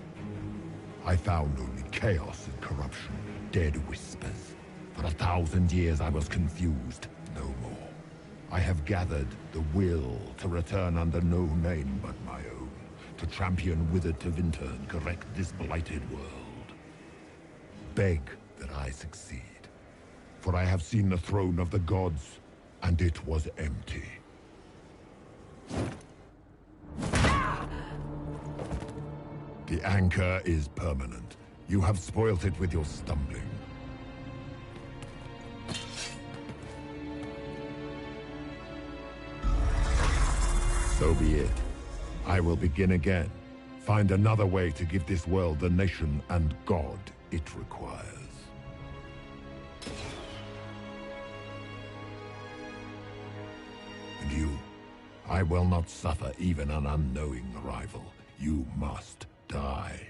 I found only chaos and corruption, dead whispers. For 1,000 years I was confused, no more. I have gathered the will to return under no name but my own, to champion withered Tevinter and correct this blighted world. Beg that I succeed, for I have seen the throne of the gods, and it was empty. The anchor is permanent. You have spoilt it with your stumbling. So be it. I will begin again. Find another way to give this world the nation and God it requires. And you, I will not suffer even an unknowing rival. You must die.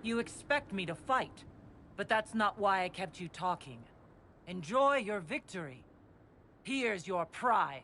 You expect me to fight, but that's not why I kept you talking. Enjoy your victory. Here's your prize.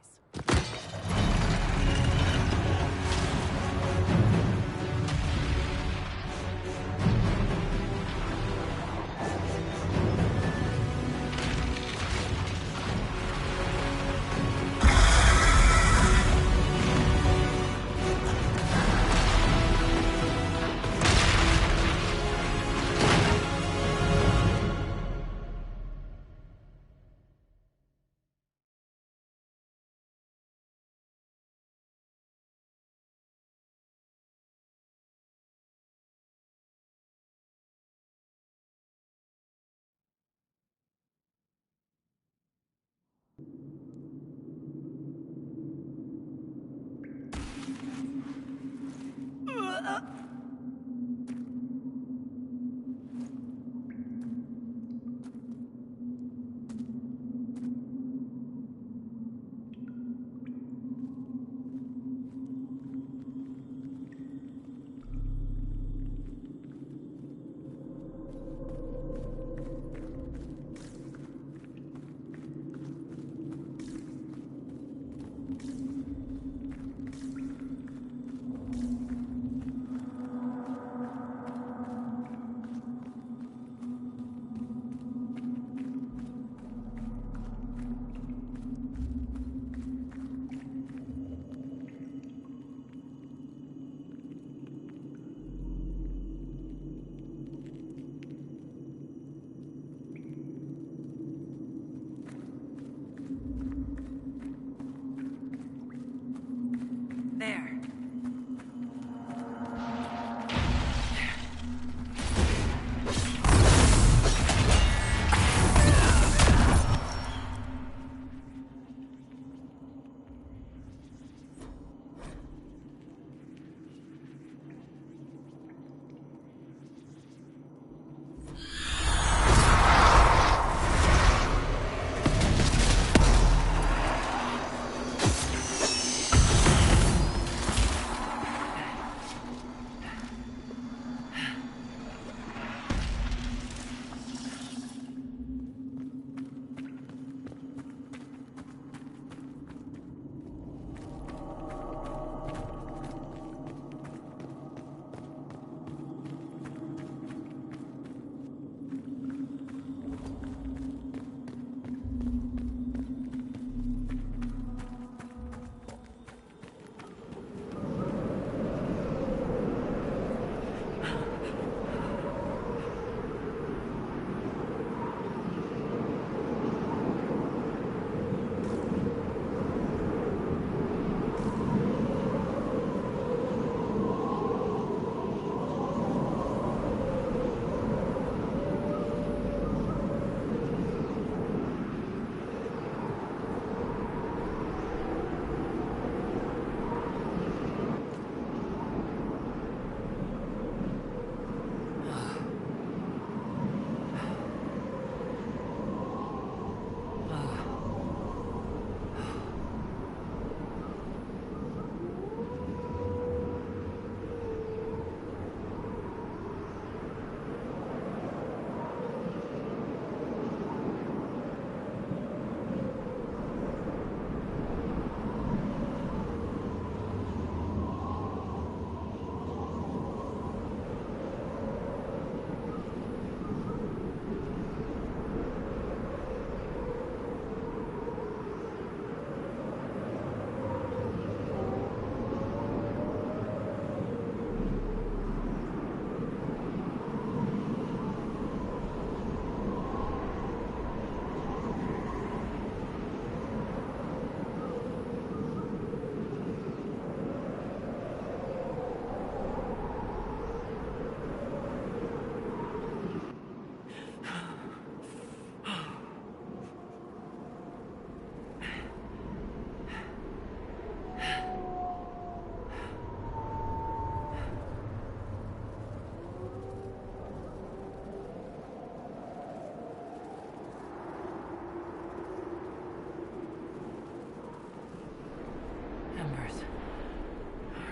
Embers.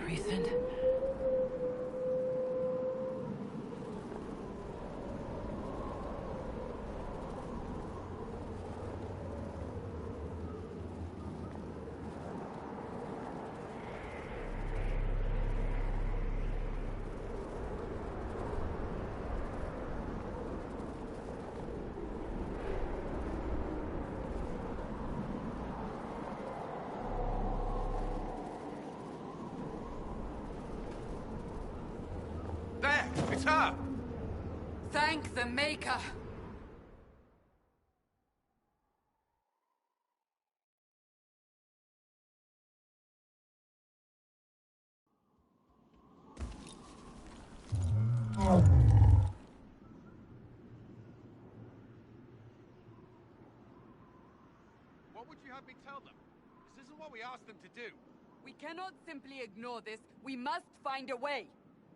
Recent. There! It's her! Thank the Maker! What would you have me tell them? This isn't what we asked them to do. We cannot simply ignore this. We must find a way.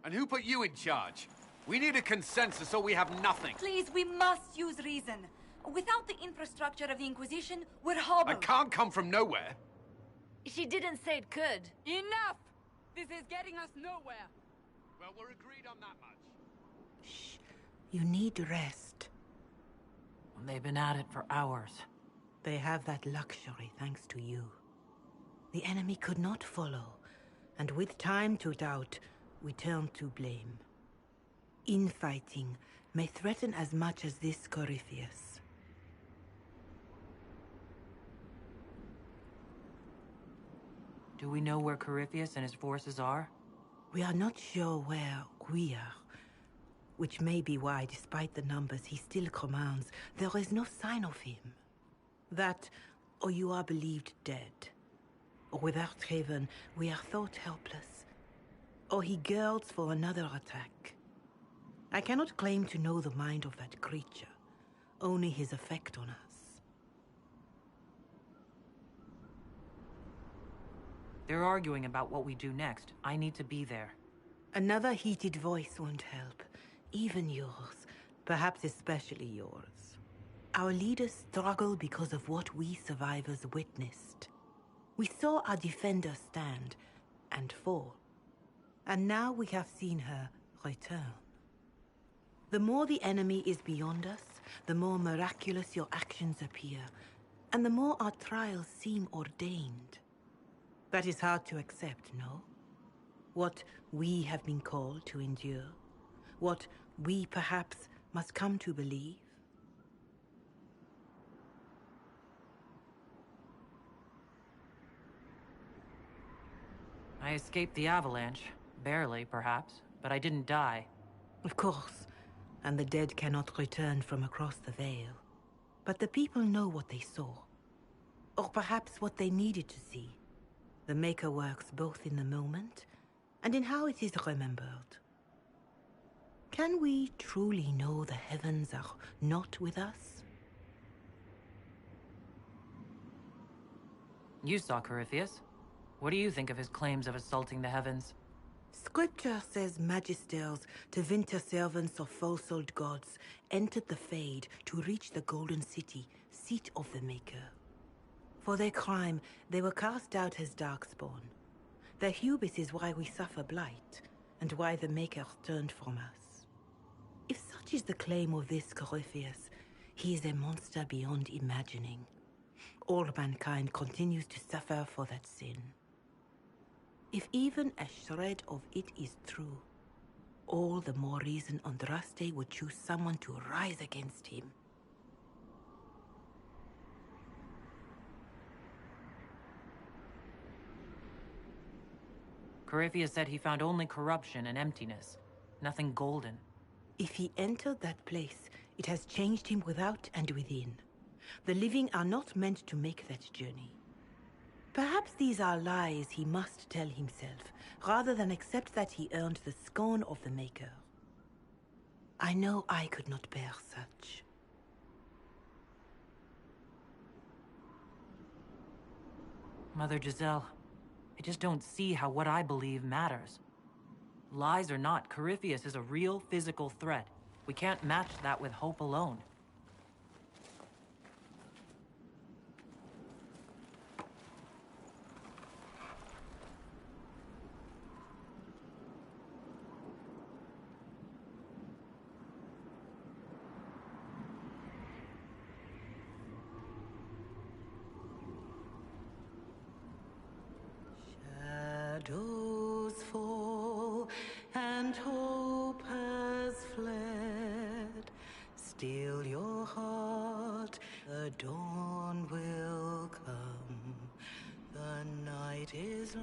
And who put you in charge? We need a consensus or we have nothing. Please, we must use reason. Without the infrastructure of the Inquisition, we're hobbled. I can't come from nowhere. She didn't say it could. Enough! This is getting us nowhere. Well, we're agreed on that much. Shh. You need rest. They've been at it for hours. They have that luxury thanks to you. The enemy could not follow, and with time to doubt, we turn to blame. Infighting may threaten as much as this Corypheus. Do we know where Corypheus and his forces are? We are not sure where we are, which may be why, despite the numbers he still commands, there is no sign of him. That, or you are believed dead. Or without Haven, we are thought helpless. Or he girds for another attack. I cannot claim to know the mind of that creature, only his effect on us. They're arguing about what we do next. I need to be there. Another heated voice won't help. Even yours. Perhaps especially yours. Our leaders struggle because of what we survivors witnessed. We saw our defender stand and fall. And now we have seen her return. The more the enemy is beyond us, the more miraculous your actions appear, and the more our trials seem ordained. That is hard to accept, no? What we have been called to endure, what we perhaps must come to believe. I escaped the avalanche. Barely, perhaps, but I didn't die. Of course, and the dead cannot return from across the veil. But the people know what they saw. Or perhaps what they needed to see. The Maker works both in the moment and in how it is remembered. Can we truly know the heavens are not with us? You saw Corypheus. What do you think of his claims of assaulting the heavens? Scripture says magisters to winter servants of false-souled gods entered the Fade to reach the Golden City, seat of the Maker. For their crime, they were cast out as Darkspawn. Their hubris is why we suffer blight, and why the Maker turned from us. If such is the claim of this Corypheus, he is a monster beyond imagining. All mankind continues to suffer for that sin. If even a shred of it is true, all the more reason Andraste would choose someone to rise against him. Corypheus said he found only corruption and emptiness, nothing golden. If he entered that place, it has changed him without and within. The living are not meant to make that journey. Perhaps these are lies he must tell himself, rather than accept that he earned the scorn of the Maker. I know I could not bear such. Mother Giselle, I just don't see how what I believe matters. Lies or not, Corypheus is a real physical threat. We can't match that with hope alone.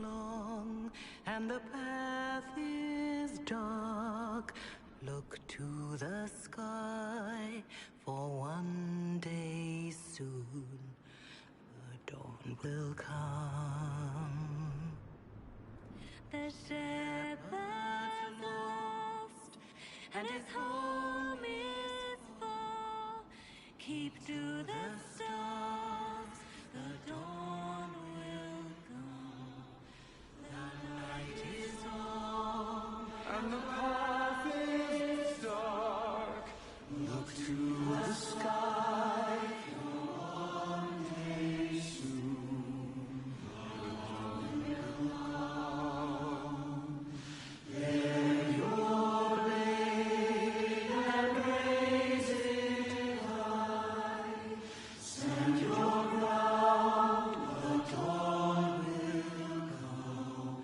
long and the path is dark, look to the sky, for one day soon the dawn will come. The shepherd's lost, and his home is far. Keep to the stars, the dawn will come. The night is long, and the path is dark. look to the sky, for one day soon the dawn will come. Let your blade and raise it high. Stand your ground, the dawn will come.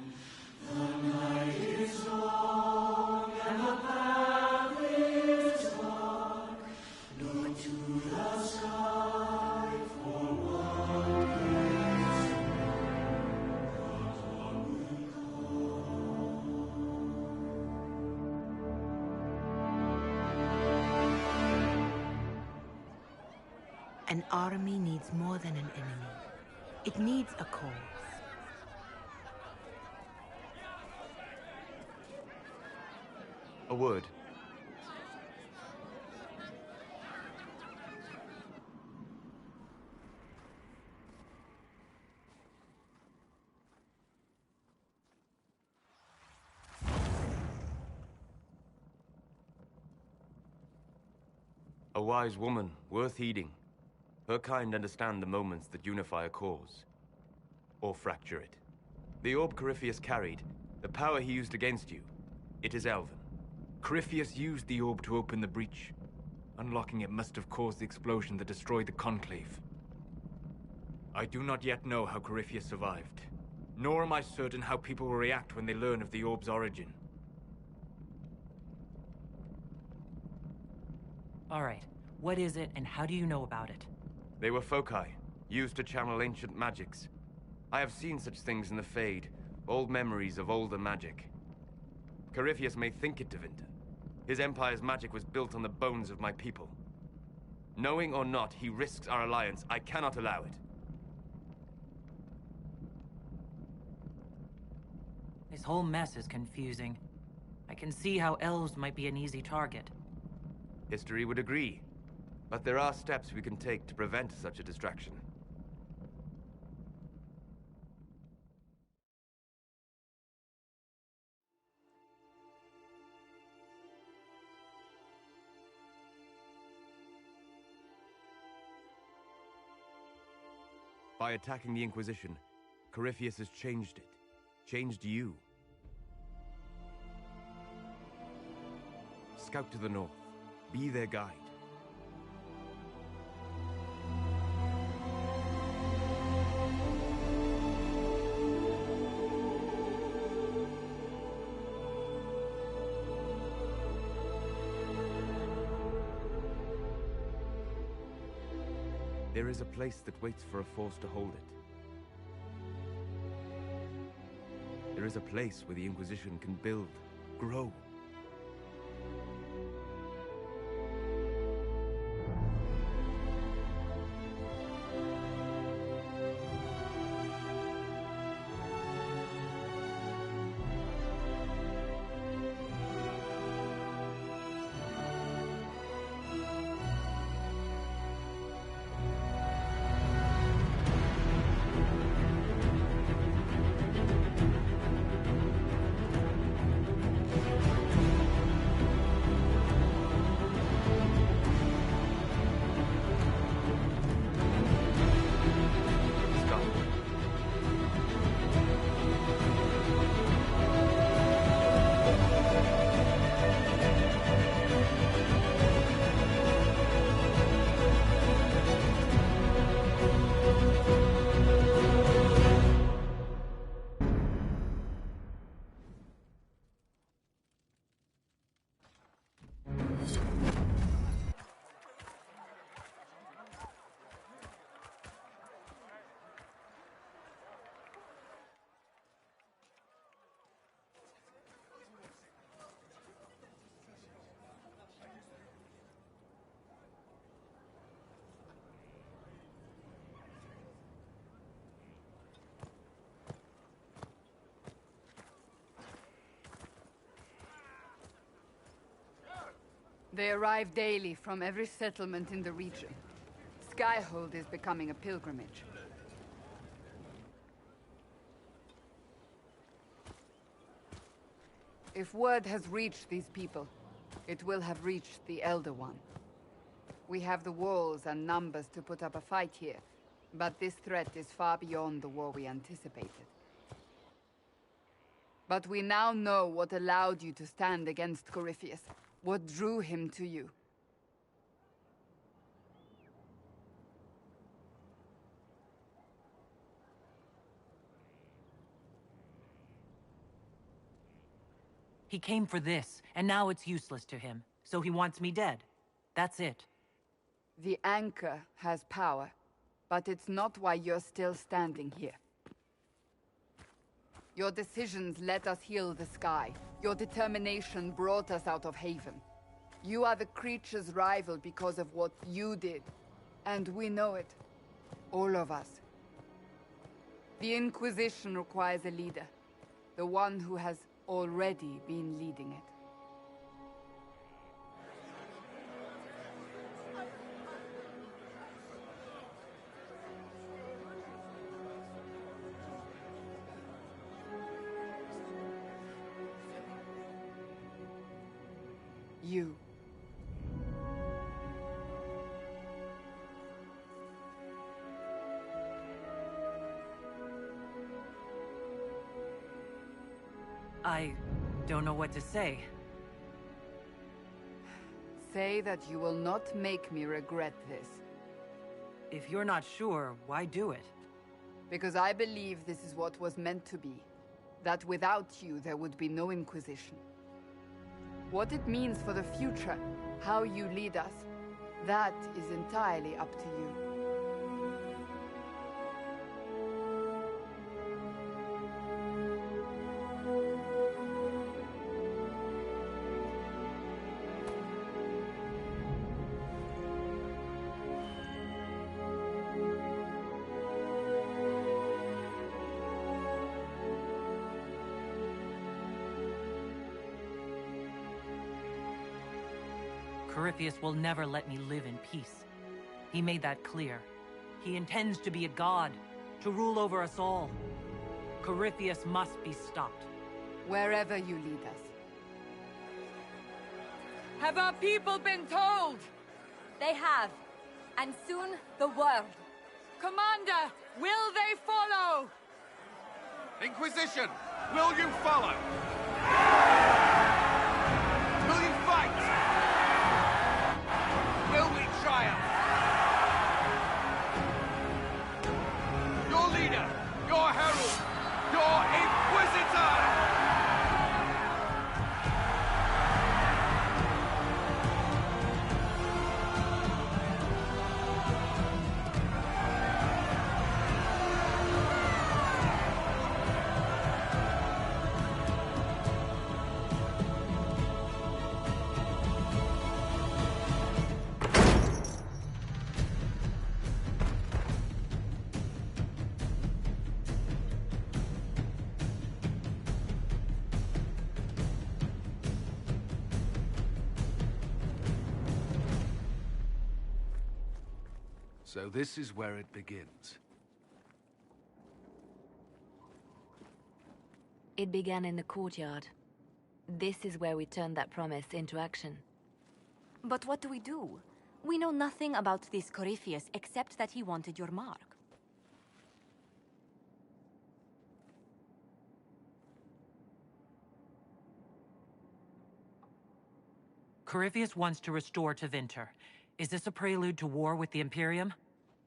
The night is long and the path is dark. Look to the sky, for one day soon the dawn will An army needs more than an enemy. It needs a cause. A word. A wise woman, worth heeding. Her kind understand the moments that unify a cause. Or fracture it. The orb Corypheus carried, the power he used against you, it is Elven. Corypheus used the orb to open the breach. Unlocking it must have caused the explosion that destroyed the Conclave. I do not yet know how Corypheus survived, nor am I certain how people will react when they learn of the orb's origin. All right, what is it and how do you know about it? They were foci, used to channel ancient magics. I have seen such things in the Fade, old memories of older magic. Corypheus may think it Tevinter. His empire's magic was built on the bones of my people. Knowing or not, he risks our alliance. I cannot allow it. This whole mess is confusing. I can see how elves might be an easy target. History would agree. But there are steps we can take to prevent such a distraction. By attacking the Inquisition, Corypheus has changed it. Changed you. Scout to the north. Be their guide. There is a place that waits for a force to hold it. There is a place where the Inquisition can build, grow. They arrive daily from every settlement in the region. Skyhold is becoming a pilgrimage. If word has reached these people, it will have reached the Elder One. We have the walls and numbers to put up a fight here, but this threat is far beyond the war we anticipated. But we now know what allowed you to stand against Corypheus, what drew him to you. He came for this, and now it's useless to him. So he wants me dead. That's it. The Anchor has power, but it's not why you're still standing here. Your decisions let us heal the sky. Your determination brought us out of Haven. You are the creature's rival because of what you did. And we know it. All of us. The Inquisition requires a leader. The one who has already been leading it. You. I don't know what to say. Say that you will not make me regret this. If you're not sure, why do it? Because I believe this is what was meant to be. That without you, there would be no Inquisition. What it means for the future, how you lead us, that is entirely up to you. Corypheus will never let me live in peace. He made that clear. He intends to be a god, to rule over us all. Corypheus must be stopped. Wherever you lead us. Have our people been told? They have. And soon, the world. Commander, will they follow? Inquisition, will you follow? Will you fight? Will we triumph? Your leader, your herald, your Inquisitor! So this is where it begins. It began in the courtyard. This is where we turned that promise into action. But what do? We know nothing about this Corypheus except that he wanted your mark. Corypheus wants to restore Tevinter. Is this a prelude to war with the Imperium?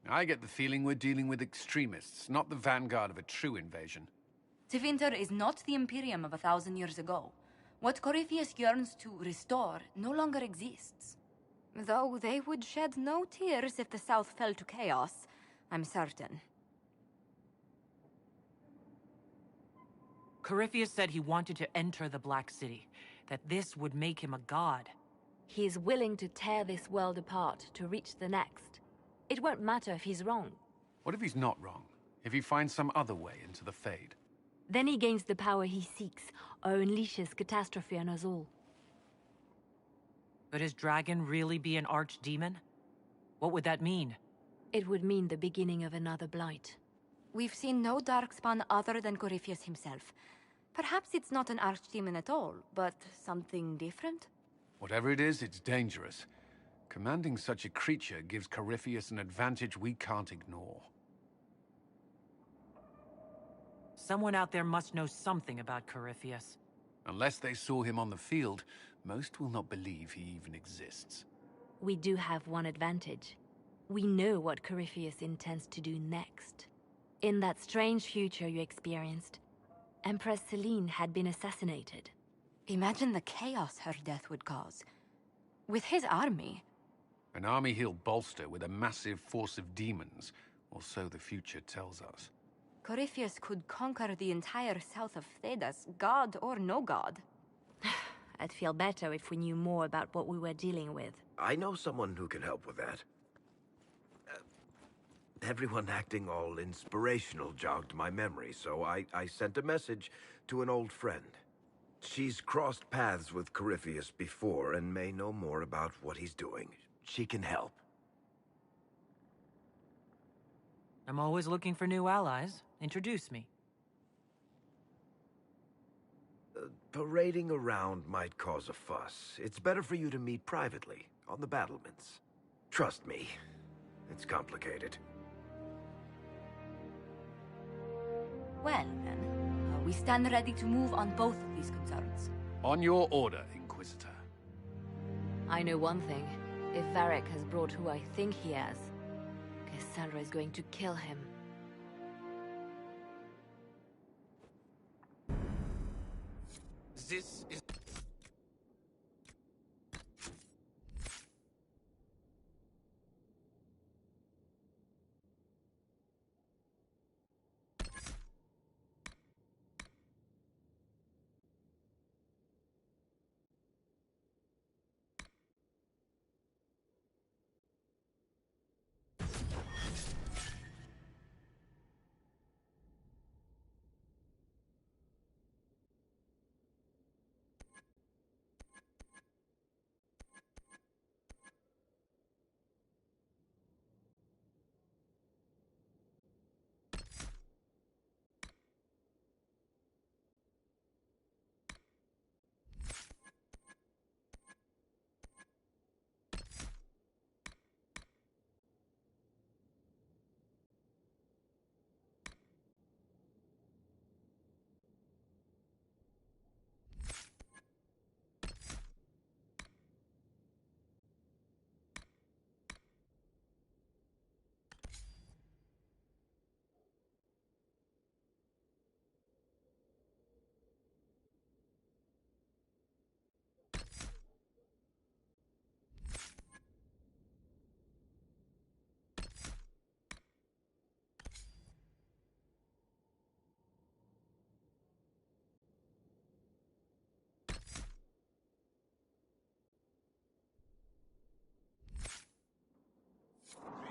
I get the feeling we're dealing with extremists, not the vanguard of a true invasion. Tevinter is not the Imperium of 1,000 years ago. What Corypheus yearns to restore no longer exists. Though they would shed no tears if the South fell to chaos, I'm certain. Corypheus said he wanted to enter the Black City, that this would make him a god. He is willing to tear this world apart to reach the next. It won't matter if he's wrong. What if he's not wrong? If he finds some other way into the Fade? Then he gains the power he seeks, or unleashes catastrophe on us all. Could his dragon really be an archdemon? What would that mean? It would mean the beginning of another blight. We've seen no darkspawn other than Corypheus himself. Perhaps it's not an archdemon at all, but something different? Whatever it is, it's dangerous. Commanding such a creature gives Corypheus an advantage we can't ignore. Someone out there must know something about Corypheus. Unless they saw him on the field, most will not believe he even exists. We do have one advantage. We know what Corypheus intends to do next. In that strange future you experienced, Empress Selene had been assassinated. Imagine the chaos her death would cause. With his army. An army he'll bolster with a massive force of demons, or so the future tells us. Corypheus could conquer the entire south of Thedas, god or no god. I'd feel better if we knew more about what we were dealing with. I know someone who can help with that. Everyone acting all inspirational jogged my memory, so I sent a message to an old friend. She's crossed paths with Corypheus before and may know more about what he's doing. She can help. I'm always looking for new allies. Introduce me. Parading around might cause a fuss. It's better for you to meet privately, on the battlements. Trust me, it's complicated. Well, then, we stand ready to move on both of these concerns. On your order, Inquisitor. I know one thing. If Varric has brought who I think he has, Cassandra is going to kill him. This is...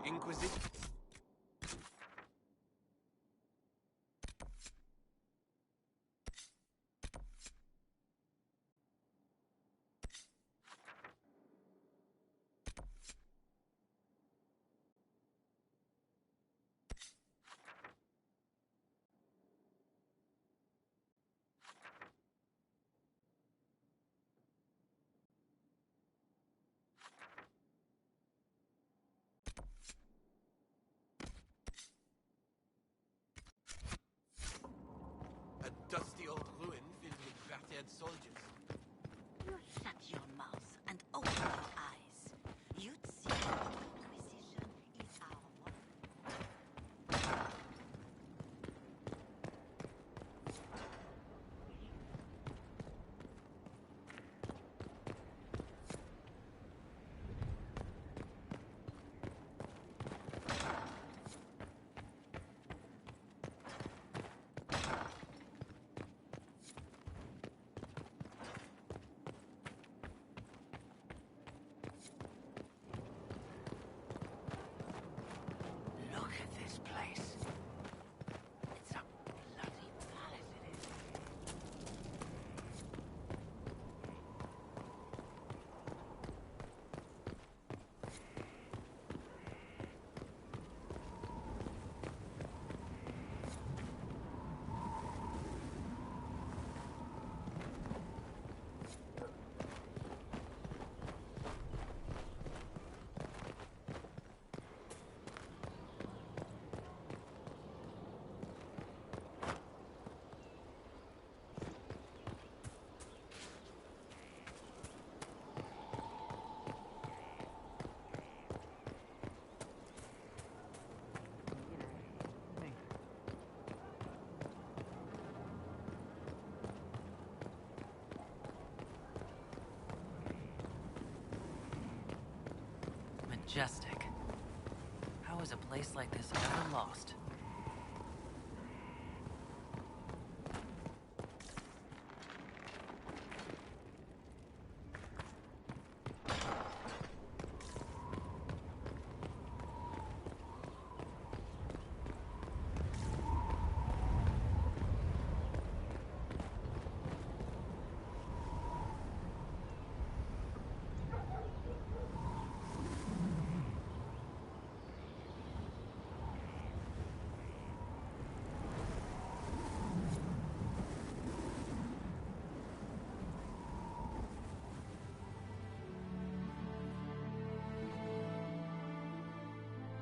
Inquisition. majestic. How is a place like this ever lost?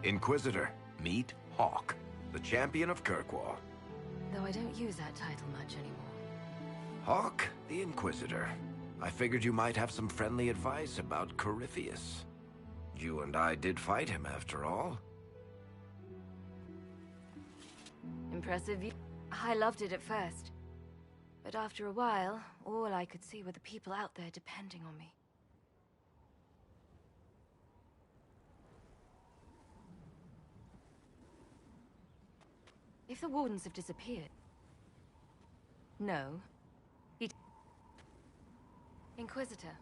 Inquisitor, meet Hawk, the champion of Kirkwall. Though I don't use that title much anymore. Hawk, the Inquisitor. I figured you might have some friendly advice about Corypheus. You and I did fight him, after all. Impressive. I loved it at first. But after a while, all I could see were the people out there depending on me. If the Wardens have disappeared... No. Inquisitor,